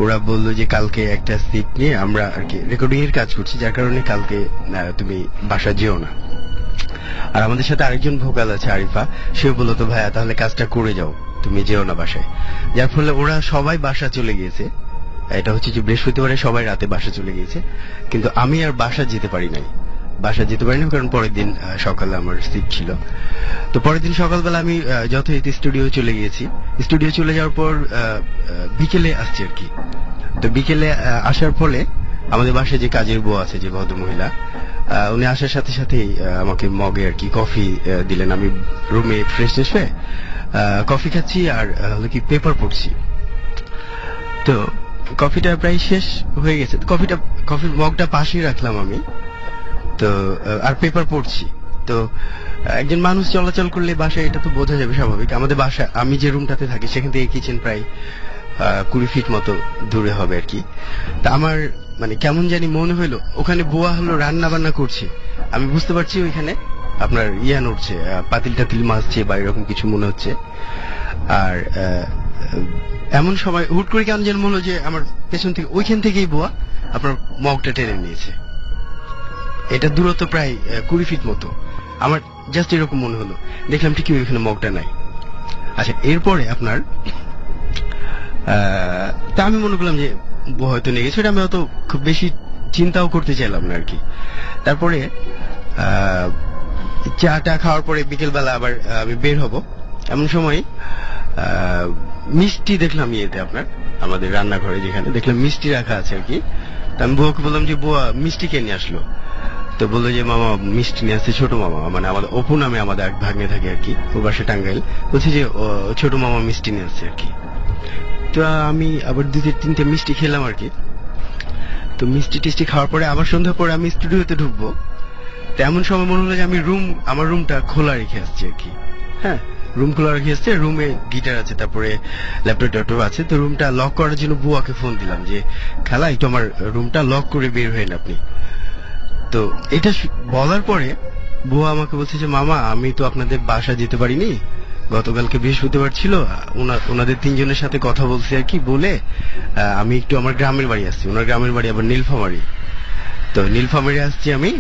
ওরা বললো যে কালকে একটা সিট নিয়ে আমরা আর কি রেকর্ডিং এর কাজ করছি, যার কারণে কালকে তুমি বাসা যেও না। আর আমাদের সাথে আরেকজন ভোকাল আছে আরিফা, সে বললো তো ভাইয়া তাহলে কাজটা করে যাও, তুমি যেও না বাসায়। যার ফলে ওরা সবাই বাসা চলে গিয়েছে। এটা হচ্ছে যে বৃহস্পতিবারে সবাই রাতে বাসা চলে গিয়েছে, কিন্তু আমি আর বাসা যেতে পারি নাই, কারণ পরের দিন সকালে আমার সিট ছিল। তো পরের দিন সকালবেলা আমি যথারীতি স্টুডিও চলে গিয়েছি। স্টুডিও চলে যাওয়ার পর বিকেলে আসছি আর কি। তো বিকেলে আসার ফলে আমাদের বাসায় যে কাজের বউ আছে, যে ভদ্র মহিলা, উনি আসার সাথে সাথেই আমাকে মগে আর কি কফি দিলেন। আমি রুমে ফ্রেশ হয়ে কফি খাচ্ছি আর হলো কি পেপার পড়ছি। তো কফিটা প্রায় শেষ হয়ে গেছে। কফির মগটা পাশেই রাখলাম আমি। তো আর পেপার পড়ছি। তো একজন মানুষ চলাচল করলে বাসায় এটা তো বোঝা যাবে স্বাভাবিক। আমাদের বাসা, আমি যে রুমটাতে থাকি সেখান থেকে কিচেন প্রায় 20 ফিট মতো দূরে হবে আর কি। তা আমার মানে কেমন জানি মনে হইলো ওখানে বুয়া হলো রান্না বান্না করছে। আমি বুঝতে পারছি ওইখানে আপনার নড়ছে, পাতিল টাতিল মাছছে বা এরকম কিছু মনে হচ্ছে। আর এমন সময় হুট করে কেমন যেন মনে হলো যে আমার পেছন থেকে ওইখান থেকেই বুয়া আপনার মগটা টেনে নিয়েছে। এটা দূরত্ব প্রায় 20 ফিট মতো। আমার জাস্ট এরকম মনে হলো, দেখলাম ঠিকই ওইখানে মগটা নাই। আচ্ছা, এরপরে আপনার তা আমি মনে করলাম যে বুয়া হয়তো নিয়ে গেছে, আমি অত খুব বেশি চিন্তাও করতে চাইলাম না আর কি। তারপরে চাটা খাওয়ার পরে বিকেলবেলা আবার আমি বের হব, এমন সময় মিষ্টি দেখলাম ইয়েতে আপনার আমাদের রান্নাঘরে, যেখানে দেখলাম মিষ্টি রাখা আছে আর কি। তা আমি বুয়াকে বললাম যে বুয়া মিষ্টি কে নিয়ে আসলো? তো বললো যে মামা মিষ্টি নিয়ে আসছে ছোট মামা, মানে আমাদের অপু নামে আমাদের এক ভাগ্নে থাকে আর কি, ওর বাসা টাঙ্গাইল। বলছে যে ছোট মামা মিষ্টি নিয়ে আসছে আর কি। তো আমি আবার 2-3টে মিষ্টি খেলাম আর কি। তো মিষ্টি টিষ্টি খাওয়ার পরে আবার সন্ধ্যা পরে আমি স্টুডিওতে ঢুকবো। তো এমন সময় মনে হলো যে আমি আমার রুমটা খোলা রেখে আসছি আর কি। হ্যাঁ, রুম খোলা রেখে আসছে, রুমে গিটার আছে, তারপরে ল্যাপটপ আছে। তো রুমটা লক করার জন্য বুয়াকে ফোন দিলাম যে খালা একটু আমার রুমটা লক করে বের হয়েন আপনি। তো এটা বলার পরে বুয়া আমাকে বলছে যে মামা আমি তো আপনাদের বাসা যেতে পারিনি, গতকালকে বৃহস্পতিবার ছিল, ওনাদের 3 জনের সাথে কথা বলছি আর কি, বলে আমি একটু আমার গ্রামের বাড়ি আসছি। ওনার গ্রামের বাড়ি আবার নীলফামারী। তো নীলফামারী আসছি আমি,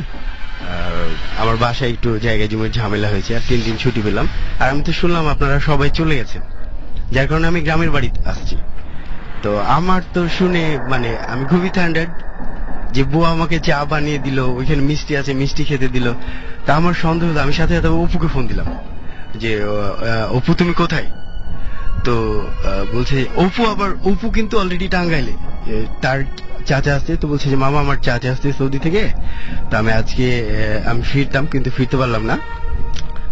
আমার বাসায় একটু জায়গা জমির ঝামেলা হয়েছে, আর 3 দিন ছুটি পেলাম। আর আমি তো শুনলাম আপনারা সবাই চলে গেছেন, যার কারণে আমি গ্রামের বাড়ি আসছি। তো আমার তো শুনে মানে আমি খুবই থান্ডার্ড যে বুয়া আমাকে চা বানিয়ে দিল, ওইখানে মিষ্টি আছে, মিষ্টি খেতে দিল। তা আমার সন্দেহ হলো, আমি সাথে সাথে অপুকে ফোন দিলাম যে অপু তুমি কোথায়? তো বলছে অপু কিন্তু অলরেডি টাঙ্গাইলে, তার চাচা আসছে। তো বলছে যে মামা আমার চাচা আসছে সৌদি থেকে, তো আমি আজকে আমি ফিরতাম কিন্তু ফিরতে পারলাম না।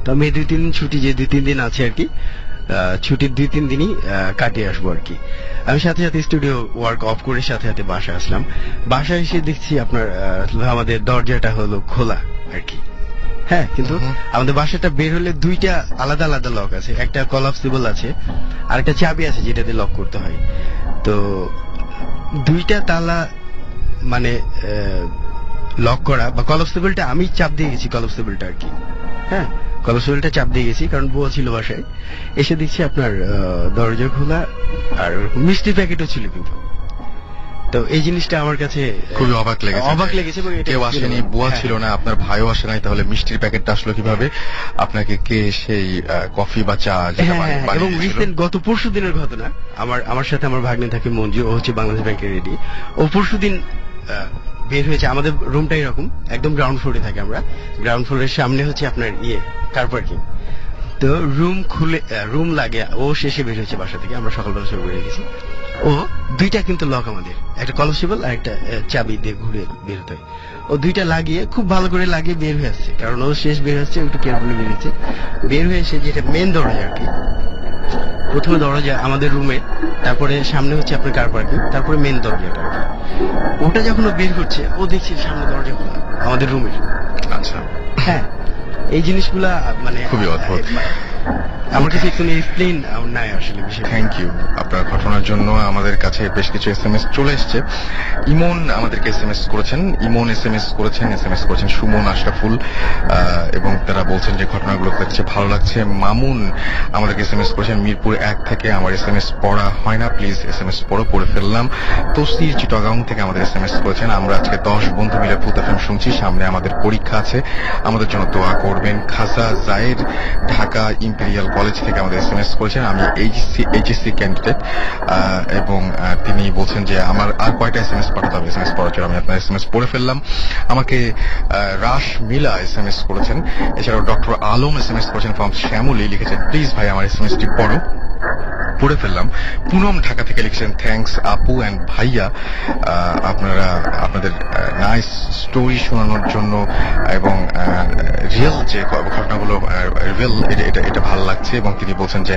তো আমি 2-3 দিন ছুটি, যে 2-3 দিন আছে আর কি, ছুটির 2-3 দিনই কাটিয়ে আসবো আর কি। আমি সাথে সাথে স্টুডিও ওয়ার্ক অফ করে সাথে সাথে বাসায় আসলাম। বাসায় এসে দেখছি আপনার আমাদের দরজাটা হলো খোলা আর কি। হ্যাঁ, কিন্তু আমাদের বাসাটা বের হলে 2টা আলাদা আলাদা লক আছে, একটা কলাপসিবল আছে আর একটা চাবি আছে যেটাতে লক করতে হয়। তো 2টা তালা মানে লক করা বা কলাপসিবলটা আমি চাপ দিয়ে গেছি, কলাপসিবলটা আর কি। হ্যাঁ, কলাপসিবলটা চাপ দিয়ে গেছি কারণ বুয়া ছিল বাসায়। এসে দেখছি আপনার দরজা খোলা আর মিষ্টির প্যাকেটও ছিল কিন্তু। তো এই জিনিসটা আমার কাছে খুবই অবাক লেগেছে। এবং এটা কেউ আসেনি, বুয়া ছিল না, আপনার ভাইও আসে নাই, তাহলে মিষ্টির প্যাকেটটা আসলো কিভাবে? আপনাকে কে সেই কফি বা চা যেটা এবং রিসেন্ট গত পরশুদিনের ঘটনা, আমার সাথে আমার ভাগ্নে থাকে মঞ্জু, ও হচ্ছে বাংলাদেশ ব্যাংকের রেডি। ও পরশুদিন বের হয়েছে। আমাদের রুমটা এরকম একদম গ্রাউন্ড ফ্লোরে থাকে, আমরা গ্রাউন্ড ফ্লোরের সামনে হচ্ছে আপনার কার পার্কিং। তো রুম লাগে, ও শেষে বের হয়েছে বাসা থেকে, আমরা সকালবেলা সব বেরিয়ে গেছি। ও 2টা কিন্তু লক আমাদের, একটা কলসিবল আর একটা চাবি দিয়ে ঘুরে বের হতে হয়। ও 2টা লাগিয়ে খুব ভালো করে লাগিয়ে বের হয়ে আসছে, কারণ ও শেষ বের হচ্ছে, একটু কেয়ারফুলি বের হচ্ছে। বের হয়ে এসে যেটা মেন দরজা আর কি, প্রথমে দরজা আমাদের রুমে, তারপরে সামনে হচ্ছে আপনার কার পার্কিং, তারপরে মেন দরজাটা আর কি। ওটা যখন ও বের করছে, ও দেখছে সামনে দরজা খোলা আমাদের রুমের। আচ্ছা, হ্যাঁ, এই জিনিসগুলা মানে খুবই অদ্ভুত। আমার কাছে কোনো এক্সপ্লেইন নাই আসলে বিষয়। থ্যাংক ইউ আপনার ঘটনার জন্য। আমাদের কাছে বেশ কিছু SMS চলে এসছে। ইমন আমাদেরকে SMS করেছেন, SMS করেছেন সুমন আশরাফুল, এবং তারা বলছেন যে ঘটনাগুলো দেখছে ভালো লাগছে। মামুন আমাদেরকে SMS করেছেন মিরপুর 1 থেকে, আমার SMS পড়া হয় না, প্লিজ SMS পড়ে ফেললাম। তসির চিটাগাং থেকে আমাদের SMS করেছেন, আমরা আজকে 10 বন্ধু মিলে ফুল FM শুনছি, সামনে আমাদের পরীক্ষা আছে, আমাদের জন্য দোয়া করবেন। খাজা জায়ের ঢাকা ইম্পেরিয়াল কলেজ থেকে আমাদের SMS করেছেন, আমি HSC ক্যান্ডিডেট, এবং তিনি বলছেন যে আমার আর কয়টা SMS পাঠাতে হবে, SMS পড়ার জন্য আমি আপনার SMS পড়ে ফেললাম। আমাকে রাশ মিলা SMS করেছেন, এছাড়াও ডক্টর আলম SMS করেছেন ফ্রম শ্যামলী, লিখেছেন প্লিজ ভাই আমার SMS-টি পড়ে ফেললাম। পুনম ঢাকা থেকে লিখেছেন থ্যাঙ্কস আপু অ্যান্ড ভাইয়া, আপনারা আপনাদের নাইস স্টোরি শোনানোর জন্য এবং রিয়েল যে ঘটনাগুলো রিভিল এটা ভালো লাগছে, এবং তিনি বলছেন যে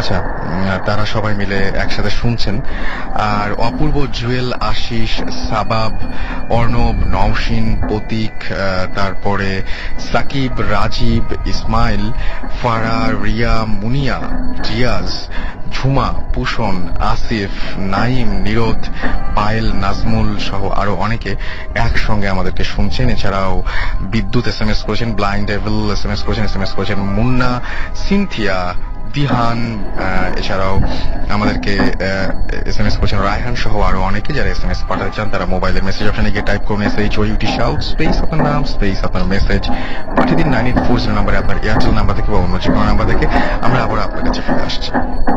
আচ্ছা তারা সবাই মিলে একসাথে শুনছেন। আর অপূর্ব, জুয়েল, আশিস, সাবাব, অর্ণব, নওশিন, প্রতীক, তারপরে সাকিব, রাজীব, ইসমাইল, ফারা, রিয়া, মুনিয়া, রিয়াজ, ঝুমা, পুষণ, আসিফ, নাইম, নিরোধ, পায়েল, নাজমুল সহ আরো অনেকে একসঙ্গে আমাদেরকে শুনছেন। এছাড়াও বিদ্যুৎ SMS করেছেন, ব্লাইন্ড ডেভিল SMS করেছেন মুন্না, সিনথিয়া, দিহান, এছাড়াও আমাদেরকে SMS করেছেন রায়হান সহ আরো অনেকে। যারা SMS পাঠাতে চান তারা মোবাইলের মেসেজ অপশনে গিয়ে টাইপ করুন SHOUT শাউট স্পেস আপনার নাম স্পেস আপনার মেসেজ পাঠিয়ে দিন 9840 নাম্বারে, আপনার এয়ারটেল নাম্বার থেকে বা অন্য যে কোনো নাম্বার থেকে। আমরা আবার আপনার কাছে ফিরে আসছি।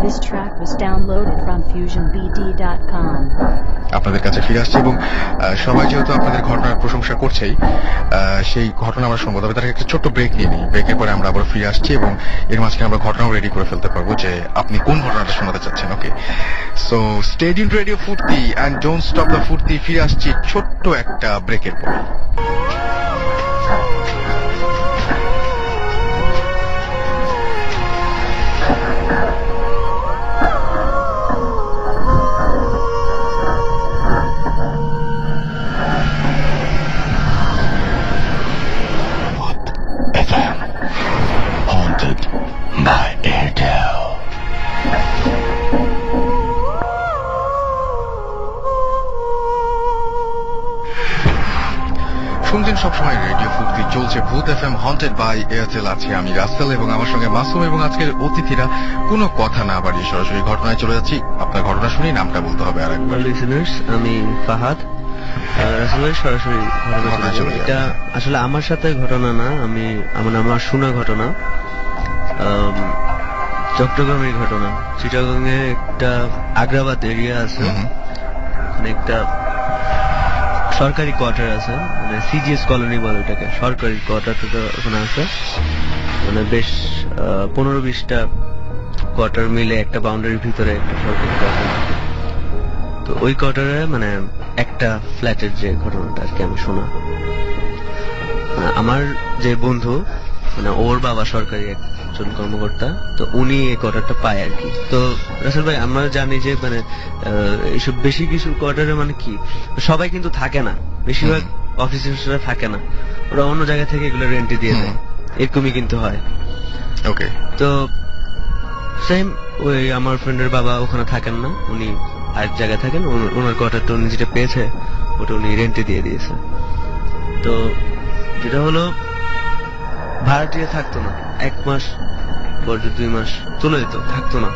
This track was downloaded from FusionBD.com. আপনাদের কাছে ফিরে আসছে, এবং সবাই যেহেতু আপনাদের ঘটনার প্রশংসা করছেই, সেই ঘটনা আমরা শুনবো। তবে তার একটা ছোট্ট ব্রেক নিয়ে নিই, ব্রেকের পরে আমরা আবার ফিরে আসছি, এবং এর মাঝখানে আমরা ঘটনাও রেডি করে ফেলতে পারবো যে আপনি কোন ঘটনাটা শোনাতে চাচ্ছেন। ওকে, সো স্টেড ইন রেডিও ফুর্তি অ্যান্ড ডোন্ট স্টপ দ্য ফুর্তি। ফিরে আসছি ছোট্ট একটা ব্রেকের পরে। Haunted by Airtel. শুনছেন সবসময় রেডিও ফুর্তি, চলছে ভূত FM হন্টেড বাই এয়ারটেল। আছে আমি রাসেল এবং আমার সঙ্গে মাসুম, এবং আজকের অতিথিরা। কোনো কথা না বাড়িয়ে সরাসরি ঘটনায় চলে যাচ্ছি। আপনার ঘটনা শুনি, নামটা বলতে হবে আরেকবার। লিসেনার্স, আমি ফাহাদ। রাসেল ভাই, সরাসরি ঘটনা চলে যাবে। এটা আসলে আমার সাথে ঘটনা না, আমার শোনা ঘটনা। চট্টগ্রামের ঘটনা। চিটাগংয়ে একটা আগ্রাবাদ এরিয়া আছে, ওখানে একটা সরকারি কোয়ার্টার আছে, মানে CGS কলোনি বলে ওটাকে। সরকারি কোয়ার্টারটা ওখানে আছে, মানে বেশ 15-20টা কোয়ার্টার মিলে একটা বাউন্ডারির ভিতরে একটা সরকারি কোয়ার্টার। তো ওই কোয়ার্টারে মানে একটা ফ্ল্যাটের যে ঘটনাটা আর কি আমি শোনা, আমার যে বন্ধু, মানে ওর বাবা সরকারি একজন কর্মকর্তা, তো উনি এই কোয়ার্টারটা পায় আর কি। তো রাসেল ভাই, আমরা জানি যে মানে এইসব বেশি কিছু কোয়ার্টারে মানে কি সবাই কিন্তু থাকে না, বেশিরভাগ অফিসাররা থাকে না, ওরা অন্য জায়গা থেকে এগুলো রেন্টে দিয়ে দেয়, এরকমই কিন্তু হয়। ওকে, তো সেম ওই আমার ফ্রেন্ডের বাবা ওখানে থাকেন না, উনি আরেক জায়গায় থাকেন। ওনার কোয়ার্টারটা উনি যেটা পেয়েছে ওটা উনি রেন্টে দিয়ে দিয়েছে। তো যেটা হলো, ভাড়াটিয়া থাকতো না, 1 মাস পর 2 মাস চলে যেত, থাকতো না,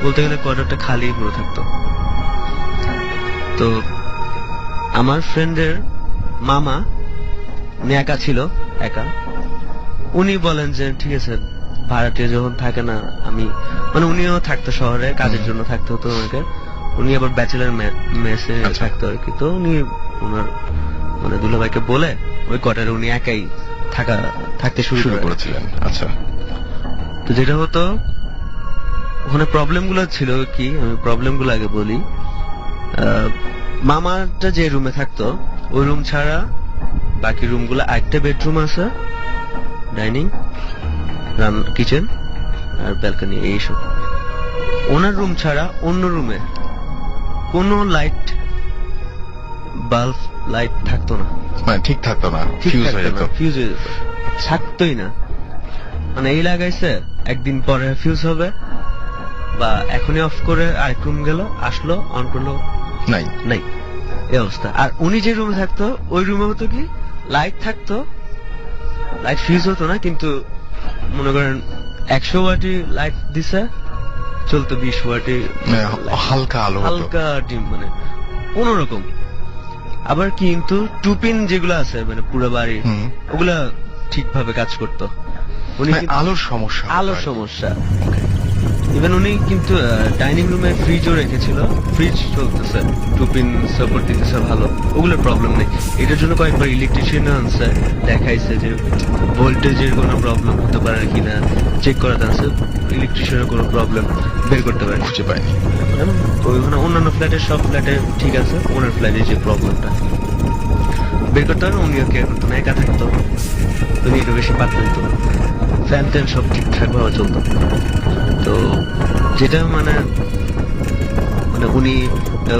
বলতে গেলে কোয়ার্টারটা খালি পুরো থাকতো। তো আমার ফ্রেন্ডের মামা, উনি একা ছিল, উনি বলেন যে ঠিক আছে, ভাড়াটিয়া যখন থাকে না, আমি মানে উনিও থাকতো শহরে, কাজের জন্য থাকতে হতো ওনাকে। উনি আবার ব্যাচেলার মেসে থাকতো আর কি। তো উনি ওনার মানে দুলাভাইকে বলে ওই কোয়ার্টারে উনি একাই থাকতে শুরু করেছিলেন। আচ্ছা, তো যেটা হতো ওখানে প্রবলেম গুলো ছিল কি, আমি প্রবলেম গুলো আগে বলি। মামাটা যে রুমে থাকতো ওই রুম ছাড়া বাকি রুমগুলো, একটা বেডরুম আছে, ডাইনিং, কিচেন আর ব্যালকনি, এইসব। ওনার রুম ছাড়া অন্য রুমে কোনো লাইট, বাল্ব, লাইট থাকতো না, মানে ঠিক থাকতো না, ফিউজ হয়ে যেত, থাকতোই না। মানে এই লাগাইছে, একদিন পরে ফিউজ হবে, বা এখনই অফ করে আরেক রুম গেল, আসলো, অন করলো, নাই, এই অবস্থা। আর উনি যে রুমে থাকতো ওই রুমে হতো কি, লাইট থাকতো, লাইট ফিউজ হতো না, কিন্তু মনে করেন 100 ওয়াটি লাইট দিছে, চলতো 20 ওয়াটি হালকা আলো, হালকা ডিম, মানে কোনরকম। আবার কিন্তু টুপিন যেগুলো আছে মানে পুরো বাড়ি, ওগুলা ঠিকভাবে কাজ করতো। উনি আলোর সমস্যা। ইভেন উনি কিন্তু ডাইনিং রুমে ফ্রিজও রেখেছিল, ফ্রিজ চলতেছে, টুপিন সাপোর্ট দিতেছে ভালো, ওগুলোর প্রবলেম নেই। এটার জন্য কয়েকবার ইলেকট্রিশিয়ান আনছে, দেখাইছে যে ভোল্টেজের কোনো প্রবলেম হতে পারে কিনা, চেক করাতে আছে, ইলেকট্রিশিয়ানের কোনো প্রবলেম বের করতে পারে, খুঁজে পায়নি। ওইখানে অন্যান্য ফ্ল্যাটের সব ফ্ল্যাটে ঠিক আছে, ওনার ফ্ল্যাটে যে প্রবলেমটা বের করতে হবে, উনিও কেয়ার করতো না, একা থাকতো, উনি একটু বেশি পাত্তা দিত, ফ্যান ট্যান সব ঠিকঠাক ভাবে চলতো। তো যেটা মানে মানে উনি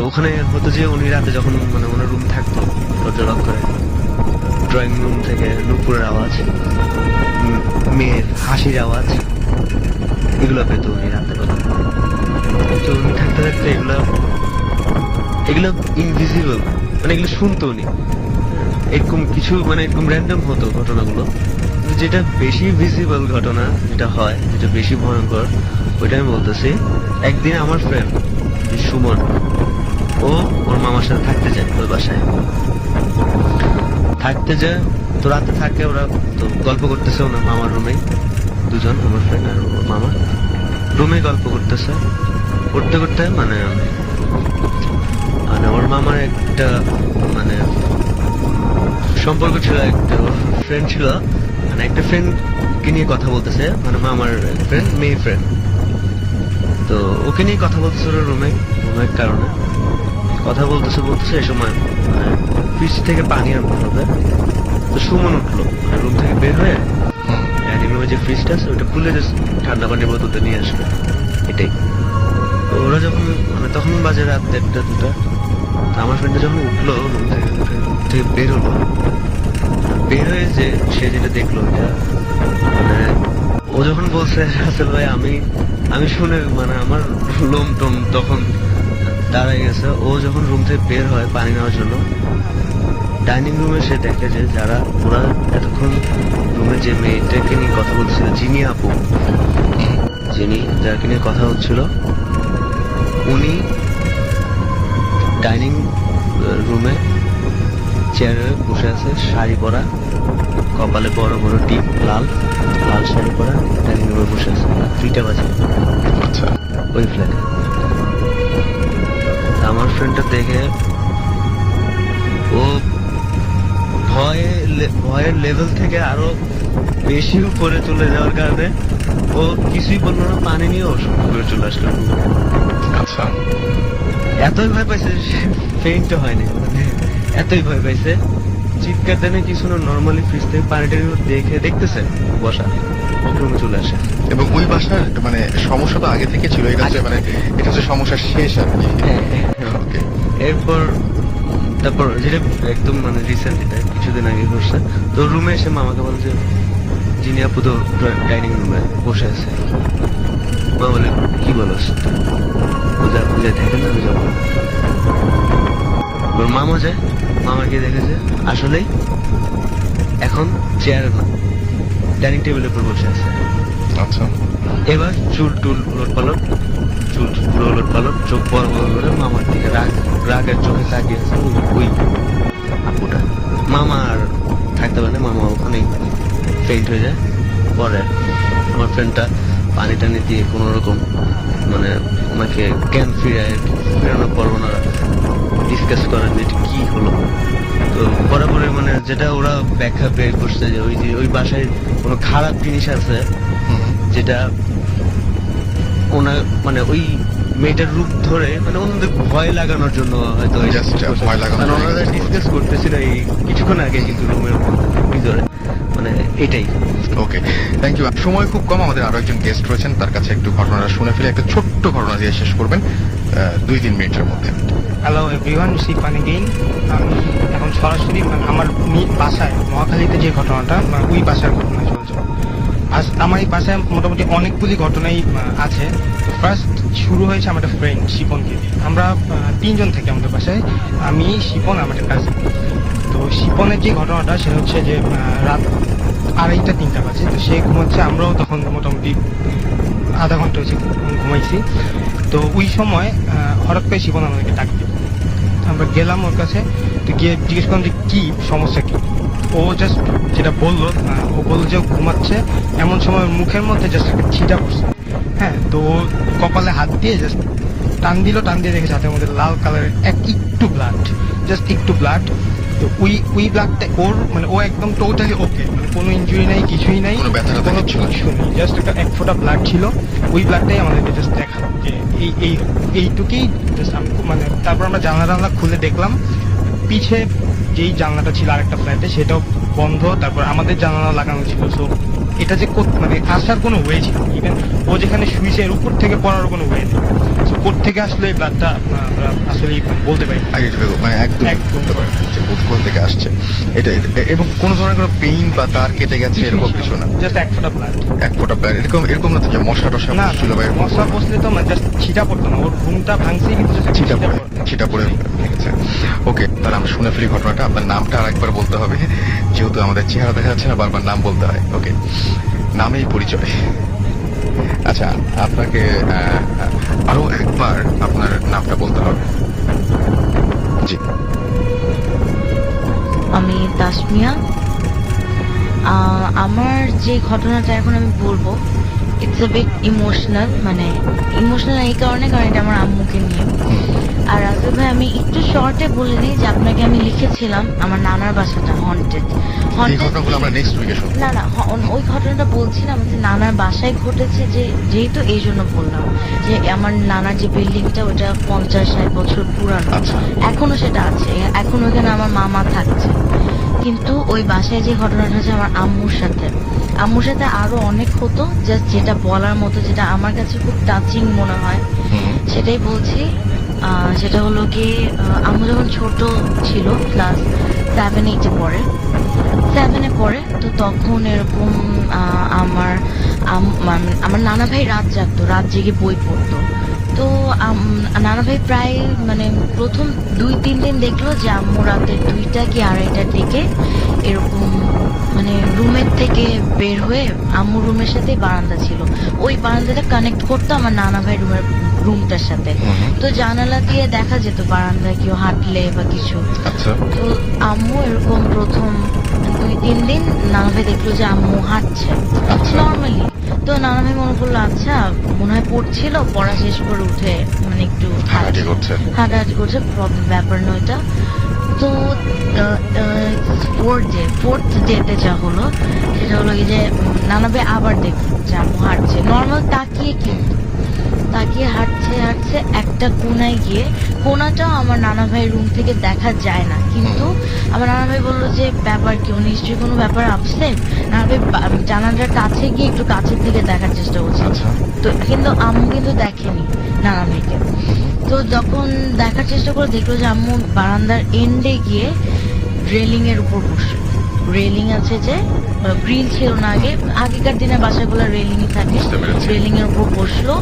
ওখানে হতো যে উনি রাতে যখন মানে ওনার রুম থাকতো দরজা লক করে, ড্রয়িং রুম থেকে নুপুরের আওয়াজ, মেয়ের হাসির আওয়াজ, এগুলো পেত উনি রাতে বেলা। তো উনি থাকতে থাকতে এগুলো ইনভিজিবল, মানে এগুলো শুনতো উনি, এরকম কিছু মানে এরকম র্যান্ডম হতো ঘটনাগুলো। যেটা বেশি ভিজিবল ঘটনা যেটা হয়, যেটা বেশি ভয়ঙ্কর, ওইটা আমি বলতেছি। একদিন আমার ফ্রেন্ড সুমন, ও ওর মামার সাথে থাকতে যায় ওই বাসায়, থাকতে যায় তো রাতে থাকে, ওরা তো গল্প করতেছে ওনার মামার রুমে, দুজন, আমার ফ্রেন্ড আর ওর মামা রুমে গল্প করতেছে। করতে করতে মানে মানে ওর মামার একটা মানে সম্পর্ক ছিল, একটা ফ্রেন্ড ছিল, মানে একটা ফ্রেন্ডকে নিয়ে কথা বলতেছে, মানে মামার ফ্রেন্ড, মেয়ে ফ্রেন্ড। তো ওকে নিয়ে কথা বলতেছে ওর রুমের কারণে, কথা বলতেছে এই সময় ফ্রিজ থেকে পানি আনতে হবে। তো সুমন উঠলো রুম থেকে বের হয়ে ডাইনিং রুমে যে ফ্রিজটা আছে ওটা খুলে জাস্ট ঠান্ডা পানির বোতলটা নিয়ে আসবে, এটাই। তো ওরা যখন মানে তখন বাজে রাত 1:30 2টা, আমার ফ্রেন্ডটা যখন উঠলো রুম থেকে বের হলো, বের হয়ে যে সে যেটা দেখলো, এটা মানে ও যখন বলছে রাসেল ভাই আমি শুনে মানে আমার লোম টোম তখন দাঁড়ায় গেছে। ও যখন রুম থেকে বের হয় পানি নেওয়ার জন্য, ডাইনিং রুমে সে দেখে যে ওরা এতক্ষণ রুমে যে মেয়েটাকে নিয়ে কথা বলছিল, জিনি আপু, যাকে নিয়ে কথা হচ্ছিল, উনি ডাইনিং রুমে চেয়ারে বসে আছে, শাড়ি পরা, কপালে বড় বড় টিপ, লাল শাড়ি পরা, ডাইনিং রুমে বসে আছে। 3টা বাজে। আচ্ছা, ওই ফ্ল্যাটে আমার ফ্রেন্ডটা দেখে ও ভয়ের লেভেল থেকে আরো বেশি উপরে চলে যাওয়ার কারণে ও কিছুই বললো না, পানি নিয়ে ওর উপরে চলে আসলো। আচ্ছা, এতই ভয় পাইছে, ফেইন্ট হয়নি, মানে এতই ভয় পাইছে, চিৎকার দেনে কিছু না, নর্মালি ফ্রিজ থেকে পানিটা দেখতেছে বসা, রুমে চলে আসে। এবং ওই বাসার মানে সমস্যা তো আগে থেকে ছিল, এটা হচ্ছে মানে এটা হচ্ছে সমস্যার শেষ আর কি। ওকে, এরপর তারপর যেটা একদম মানে রিসেন্ট, এটা কিছুদিন আগে ঘটছে। তো রুমে এসে মামাকে বলে যে জিনি আপু তো ডাইনিং রুমে বসে আছে। মা বলে কি বলস, পূজা থাকে না, আমি যাবো। মামা যায়, মামাকে দেখেছে আসলেই এখন চেয়ারে না, ডাইনিং টেবিলের উপর বসে আছে। আচ্ছা, এবার চুল টুল উলট পালট, চুল পুরো উলট পালট, চোখ বড় বড় করে মামার দিকে রাগের চোখে তাকিয়েছে ওই আপুটা। মামা আর থাকতে পারে না, মামা ওখানেই ফেইন্ট হয়ে যায়। পরে আমার ফ্রেন্ডটা পানি টানি দিয়ে কোন রকম মানে ওনাকে জ্ঞান ফিরানোর পর ওনারা ডিসকাস করেন যে কি হলো। তো বরাবর মানে যেটা ওরা ব্যাখ্যা বের করছে যে ওই বাসায় কোনো খারাপ জিনিস আছে, যেটা ওনার মানে ওই মেয়েটার রূপ ধরে মানে ওনাদের ভয় লাগানোর জন্য হয়তো ভয় লাগানো, মানে ওনারা ডিসকাস করতেছিল এই কিছুক্ষণ আগে, কিন্তু রুমের ভিতরে মানে এটাই। ওকে, থ্যাংক ইউ। সময় খুব কম, আমাদের আরো একজন গেস্ট রয়েছেন, তার কাছে একটু ঘটনাটা শুনে ফেলে একটা ছোট্ট ঘটনা দিয়ে শেষ করবেন 2-3 মিনিটের মধ্যে। Hello everyone, Shifan again. আমি এখন সরাসরি মানে আমার বাসায় মহাখালীতে যে ঘটনাটা, ওই বাসার ঘটনা চলছে। আমার এই বাসায় মোটামুটি অনেকগুলি ঘটনাই আছে। তো ফার্স্ট শুরু হয়েছে আমার একটা ফ্রেন্ড শিপনকে দিয়ে। আমরা 3 জন থেকে আমাদের বাসায়, আমি, শিপন, আমার একটা কাজিন। তো শিপনের যে ঘটনাটা সেটা হচ্ছে যে রাত 2:30-3টা বাজে, তো সে ঘুমাচ্ছে, আমরাও তখন মোটামুটি আধা ঘন্টা হয়েছে ঘুমাইছি। তো ওই সময় হঠাৎ করে শিপন আমাদেরকে ডাক দিল, আমরা গেলাম ওর কাছে। তো গিয়ে জিজ্ঞেস করলাম যে কি সমস্যা কি। ও জাস্ট যেটা বললো, ও বললো যে ঘুমাচ্ছে, এমন সময় মুখের মধ্যে জাস্ট একটা ছিটা পড়ছে। হ্যাঁ, তো ও কপালে হাত দিয়ে জাস্ট টান দিয়ে দেখেছে হাতের মধ্যে লাল কালারের একটু ব্লাড, জাস্ট একটু ব্লাড। তো ওই ব্লাডটা ওর মানে ও একদম টোটালি ওকে, মানে কোনো ইনজুরি নাই, কিছুই নাই, কোনো ব্যথা কোনো কিছু নেই, জাস্ট একটা 1 ফোঁটা ব্লাড ছিল। ওই ব্লাডটাই আমাদেরকে জাস্ট দেখা যে এইটুকুই জাস্ট আমি মানে। তারপর আমরা জানলা খুলে দেখলাম পিছে যেই জানলাটা ছিল আরেকটা ফ্ল্যাটে সেটাও বন্ধ, তারপর আমাদের জানালা লাগানো ছিল। সো এটা যে মানে আসার কোনো ওয়ে ছিল, ইভেন ও যেখানে শুয়েছে এর উপর থেকে পড়ার কোনো ওয়ে নেই। সো কোথ থেকে আসলে ব্লাডটা আসলে বলতে পারি না। মানে একদম একদম। বলতে পারেন যে কোথা থেকে আসছে এটা। এবং কোনো ধরনের কোনো পেইন বা তার কেটে গেছে এরকম কিছু না, জাস্ট এক ফোঁটা ব্লাড। এক ফোঁটা প্যার এরকম না তো যে মশা টশা না ছিল বা এরকম মশলা বসলে তো জাস্ট ছিটা পড়তো না, ওর ঘুমটা ভাঙছে কিন্তু just ছিটা পড়ে ভেঙেছে। ওকে, তাহলে আমরা শুনে ফেলি ঘটনাটা। আপনার নামটা আরেকবার বলতে হবে, যেহেতু আমাদের চেহারা দেখা যাচ্ছে না, বারবার নাম বলতে হয়। ওকে, নামেই পরিচয়। আচ্ছা, আপনাকে আরো একবার আপনার নামটা বলতে হবে। জি। আমি তাসমিয়া। আমার যে ঘটনাটা এখন আমি বলবো, ইটস আ বিট ইমোশনাল। মানে ইমোশনাল এই কারণে, কারণ এটা আমার আম্মুকে নিয়ে। আর রাসেল ভাই, আমি একটু শর্টে বলে নিই যে আপনাকে আমি লিখেছিলাম আমার নানার বাসাটা হন্টেড। এই ঘটনাগুলো আমরা নেক্সট উইকে শুনবো। না না, ওই ঘটনাটা বলছিলাম যে নানার বাসায় ঘটেছে, যে যেহেতু এই জন্য বললাম যে আমার নানার যে বিল্ডিংটা ওটা 50-60 বছর পুরানো, আচ্ছা। এখনো সেটা আছে, এখন ওখানে আমার মামা থাকছে। কিন্তু ওই বাসায় যে ঘটনাটা হচ্ছে আমার আম্মুর সাথে আরো অনেক হতো, জাস্ট যেটা বলার মতো, যেটা আমার কাছে খুব টাচিং মনে হয় সেটাই বলছি। সেটা হলো কি, আম্মু যখন ছোট ছিল, ক্লাস 7-8-এ পড়ে, তো তখন এরকম আমার নানা ভাই রাত জেগে বই পড়তো। তো নানা ভাই প্রায় মানে প্রথম 2-3 দিন দেখলো যে আম্মু রাতে 2টা কি 2:30টার দিকে এরকম মানে রুমের থেকে বের হয়ে, আম্মুর রুমের সাথে বারান্দা ছিল, ওই বারান্দাটা কানেক্ট করতো আমার নানা ভাই রুমটার সাথে। তো জানালা দিয়ে দেখা যেত বারান্দায় কেউ হাঁটলে বা কিছু। আচ্ছা। তো আম্মু এরকম প্রথম 2-3 দিন নানা ভাই দেখলো যে আম্মু হাঁটছে নর্মালি। তো নানা ভাই মনে করলো আচ্ছা মনে হয় পড়ছিল, পড়া শেষ করে উঠে মানে একটু হাঁটাহাঁটি করছে, ব্যাপার নয় এটা। তো ফোর্থ ডেতে যা হলো সেটা হলো কি যে নানা ভাই আবার দেখলো যে আম্মু হাঁটছে নর্মাল তাকিয়ে হাঁটছে একটা কোনায় গিয়ে, কোনাটাও আমার নানা ভাই রুম থেকে দেখা যায় না, কিন্তু আমার নানা ভাই বললো যে ব্যাপার কি, নিশ্চয়ই কোনো ব্যাপার আপসেট। নানা ভাই জানালাটার কাছে গিয়ে একটু কাছের থেকে দেখার চেষ্টা করছে, তো কিন্তু আম্মু কিন্তু দেখেনি নানা ভাইকে। তো যখন দেখার চেষ্টা করে দেখলো যে আম্মু বারান্দার এন্ডে গিয়ে রেলিং এর উপর বসলো। রেলিং আছে যে গ্রিল ছিল না আগেকার দিনে বাসাগুলো রেলিংই থাকে, রেলিং এর উপর বসলো,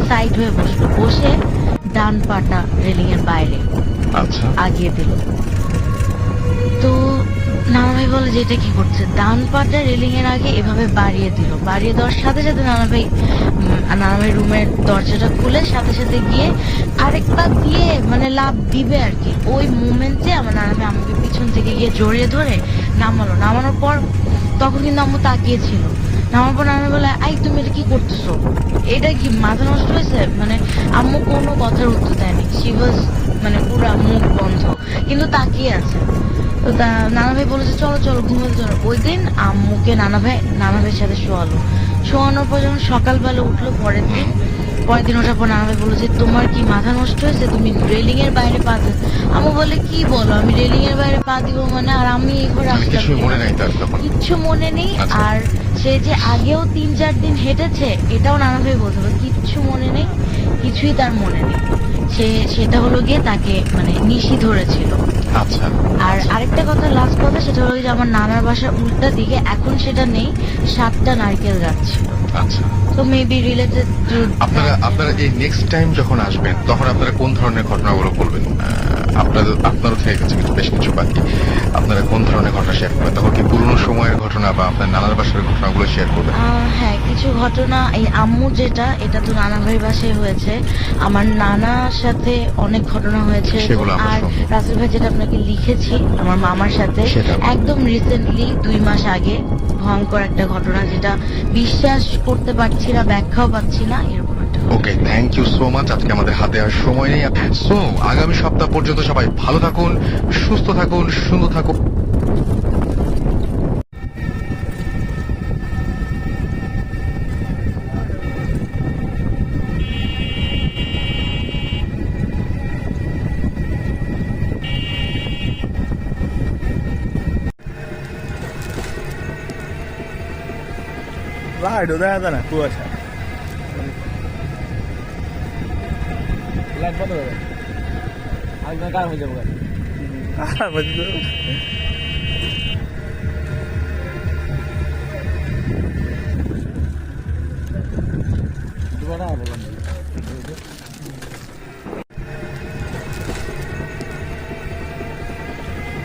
সাইড হয়ে বসে ডান পাটা রেলিং এর বাইরে আগিয়ে দিল। তো নানা ভাই বলে যে এটা কি করছে, ডান পাটা রেলিং এর আগে এভাবে বাড়িয়ে দেওয়ার সাথে সাথে নানা ভাই রুমের দরজাটা খুলে সাথে সাথে গিয়ে আরেক পা দিয়ে মানে লাফ দিবে আর কি। ওই মুভমেন্টে আমার নানা ভাই আমাকে পিছন থেকে গিয়ে জড়িয়ে ধরে নামানোর পর তখন কিন্তু আম্মু তাকিয়েছিল। নামার পর নানা বলে, আই তুমি এটা কি করতেছো, এটা কি মাথা নষ্ট হয়েছে? মানে আম্মু কোনো কথার উত্তর দেয়নি, শি ওয়াজ মানে পুরা মুখ বন্ধ, কিন্তু তাকিয়ে আছে। তো নানা ভাই বলেছে চলো ঘুমাতে চলো। ওই দিন আম্মুকে নানা ভাইয়ের সাথে শোয়ানোর পর যখন সকালবেলা উঠলো পরের দিন ওঠার পর নানা ভাই বললো যে তোমার কি মাথা নষ্ট হয়েছে, তুমি রেলিং এর বাইরে পা দিও। আম্মু বলে কি বলো, আমি রেলিং এর বাইরে পা দিব মানে, আর আমি এই ঘরে আসলাম, কিচ্ছু মনে নেই। আর সে যে আগেও 3-4 দিন হেঁটেছে এটাও নানা ভাই বলতে পারে, কিচ্ছু মনে নেই, কিছুই তার মনে নেই। সেটা হলো গিয়ে তাকে মানে নিশি ধরেছিল। আর আরেকটা কথা, লাস্ট কথা, সেটা হলো যে আমার নানার বাসার উল্টা দিকে, এখন সেটা নেই, 7টা নারকেল গাছ ছিল। তো মেবি রিলেটেড টু আপনারা এই নেক্সট টাইম যখন আসবেন তখন আপনারা কোন ধরনের ঘটনাগুলো বলবেন? আপনারও থেকে গেছে বেশ কিছু বাকি, আপনারা কোন ধরনের ঘটনা শেয়ার করবেন? তখন কি পুরনো সময়ের ঘটনা বা আপনার নানার বাসার ঘটনাগুলো শেয়ার করবেন? হ্যাঁ, কিছু ঘটনা, এই আম্মু যেটা, এটা তো নানা ভাইয়ের বাসায় হয়েছে, আমার নানার সাথে অনেক ঘটনা হয়েছে। আর রাসেল ভাই যেটা আপনাকে লিখেছি আমার মামার সাথে একদম রিসেন্টলি 2 মাস আগে ভয়ঙ্কর একটা ঘটনা, যেটা বিশ্বাস করতে পারছি না, ব্যাখ্যাও পাচ্ছি না, এরকম একটা। ওকে, থ্যাংক ইউ সো মাচ। আজকে আমাদের হাতে আর সময় নেই। সো আগামী সপ্তাহ পর্যন্ত সবাই ভালো থাকুন, সুস্থ থাকুন, সুন্দর থাকুন। লাইটও দেখা যায় না, কুয়াশা। লাইট বন্ধ করে একদম কার হয়ে যাবো, কার হয়ে যাবো।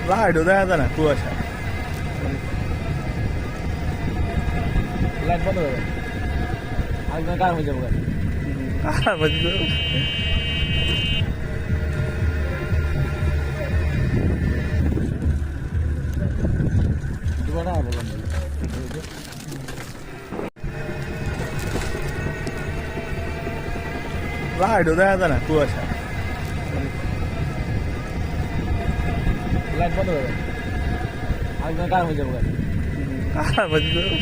লাইটও দেখা যায় না, কুয়াশা। লাইট বন্ধ করে একদম কার হয়ে যাবো, কার হয়ে যাবো। লাইটও দেখা যায় না, কুয়াশা। লাইট বন্ধ করে একদম কার হয়ে যাবো, কার হয়ে যাবো।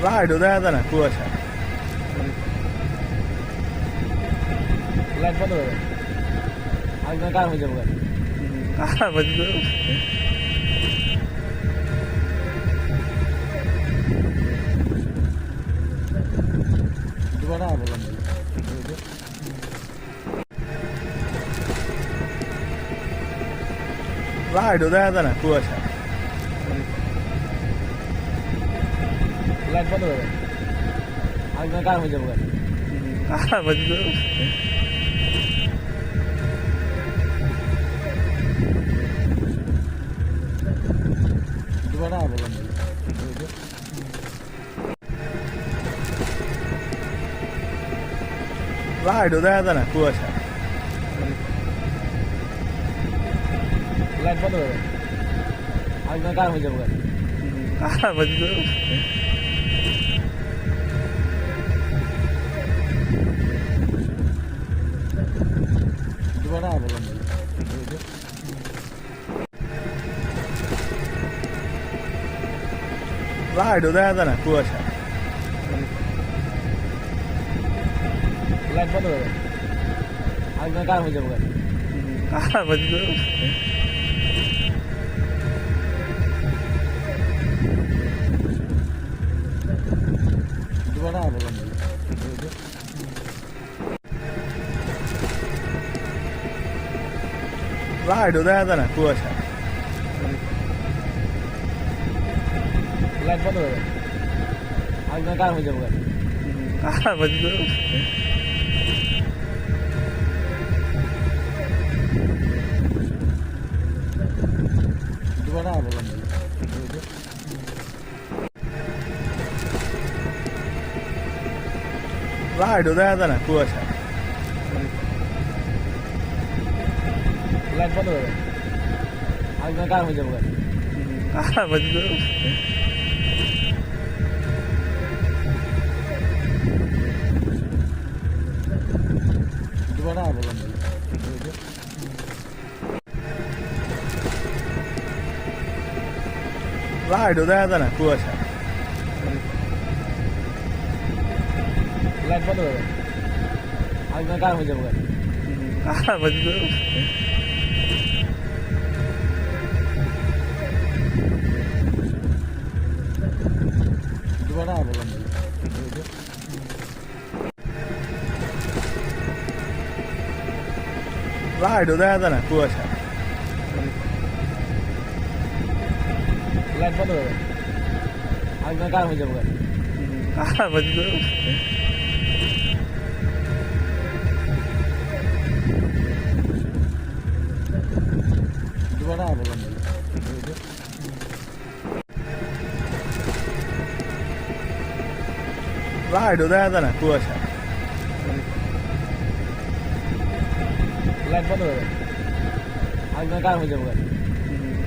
লাইটও দেখা যায় না, কুয়াশা। লাইট বন্ধ করে একদম কার হয়ে যাবো, কার হয়ে যাবো। লাইটও দেখা যায় না, কুয়াশা। লাইট বন্ধ করে একদম কার হয়ে যাবো, কার হয়ে যাবো। লাইটও দেখা যায় না, কুয়াশা। লাইট বন্ধ করে একদম কার হয়ে যাবো, কার হয়ে যাবো। লাইটও দেখা যায় না, কুয়াশা। লাইট বন্ধ করে একদম কার হয়ে যাবো, কার হয়ে যাবো। লাইটও দেখা যায় না, কুয়াশা। লাইট বন্ধ করে একদম কার হয়ে যাবো, কার হয়ে যাবো। লাইটও দেখা যায় না, কুয়াশা। লাইট বন্ধ করে একদম কার হয়ে যাবো, কার হয়ে যাবো। লাইটও দেখা যায় না, কুয়াশা। লাইট বন্ধ করে একদম কার হয়ে যাবো, কার হয়ে যাবো। লাইটও দেখা যায় না, কুয়াশা। লাইট বন্ধ করে একদম কার হয়ে যাবো, কার হয়ে যাবো। লাইটও দেখা যায় না, কুয়াশা। লাইট বন্ধ করে একদম কার হয়ে যাবো,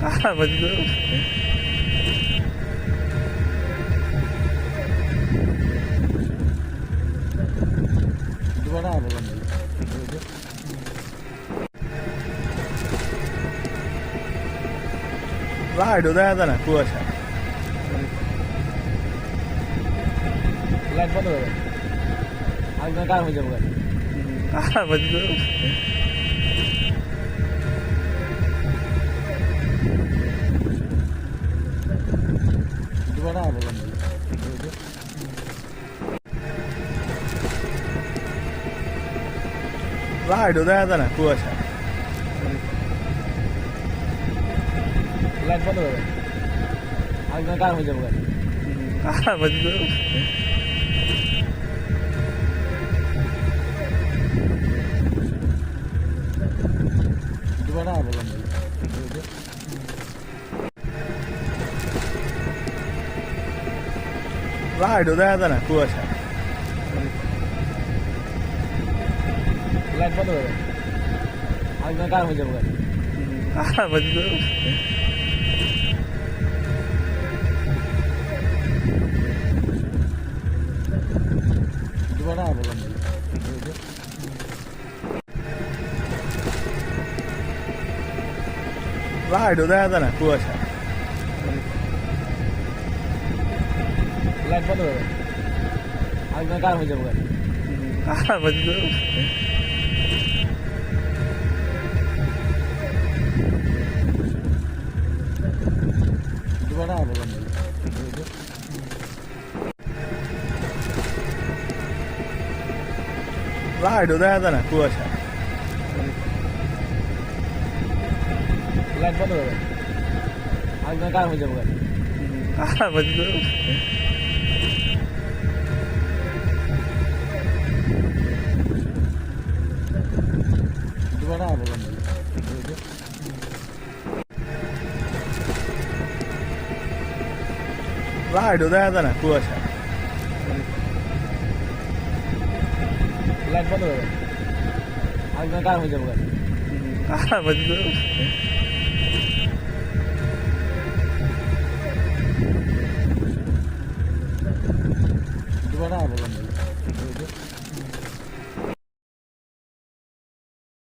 কার হয়ে যাবো। লাইটও দেখা যায় না, কুয়াশা। লাইট বন্ধ করে আরেকজন কার হয়ে যাবো কার বলছো না বললাম লাইটও দেখা যায় না কুয়াশা লাইট বন্ধ করে আরেকজন কার হয়ে যাবো কার বলছো না বললাম লাইটও দেখা যায় না কুয়াশা লাইট বন্ধ করে আরেকজন কার হয়ে যাবো কার বলছো না বললাম লাইটও দেখা যায় না কুয়াশা লাইট বন্ধ করে আরেকজন কার হয়ে যাবো কার বলছো না বললাম লাইটও দেখা যায় না কুয়াশা লাইট বন্ধ করে আরেকজন কার হয়ে যাবো কার বলছো না বললাম লাইটও দেখা যায় না কুয়াশা লাইট বন্ধ করে আরেকজন কার হয়ে যাবো কার বলছো না বললাম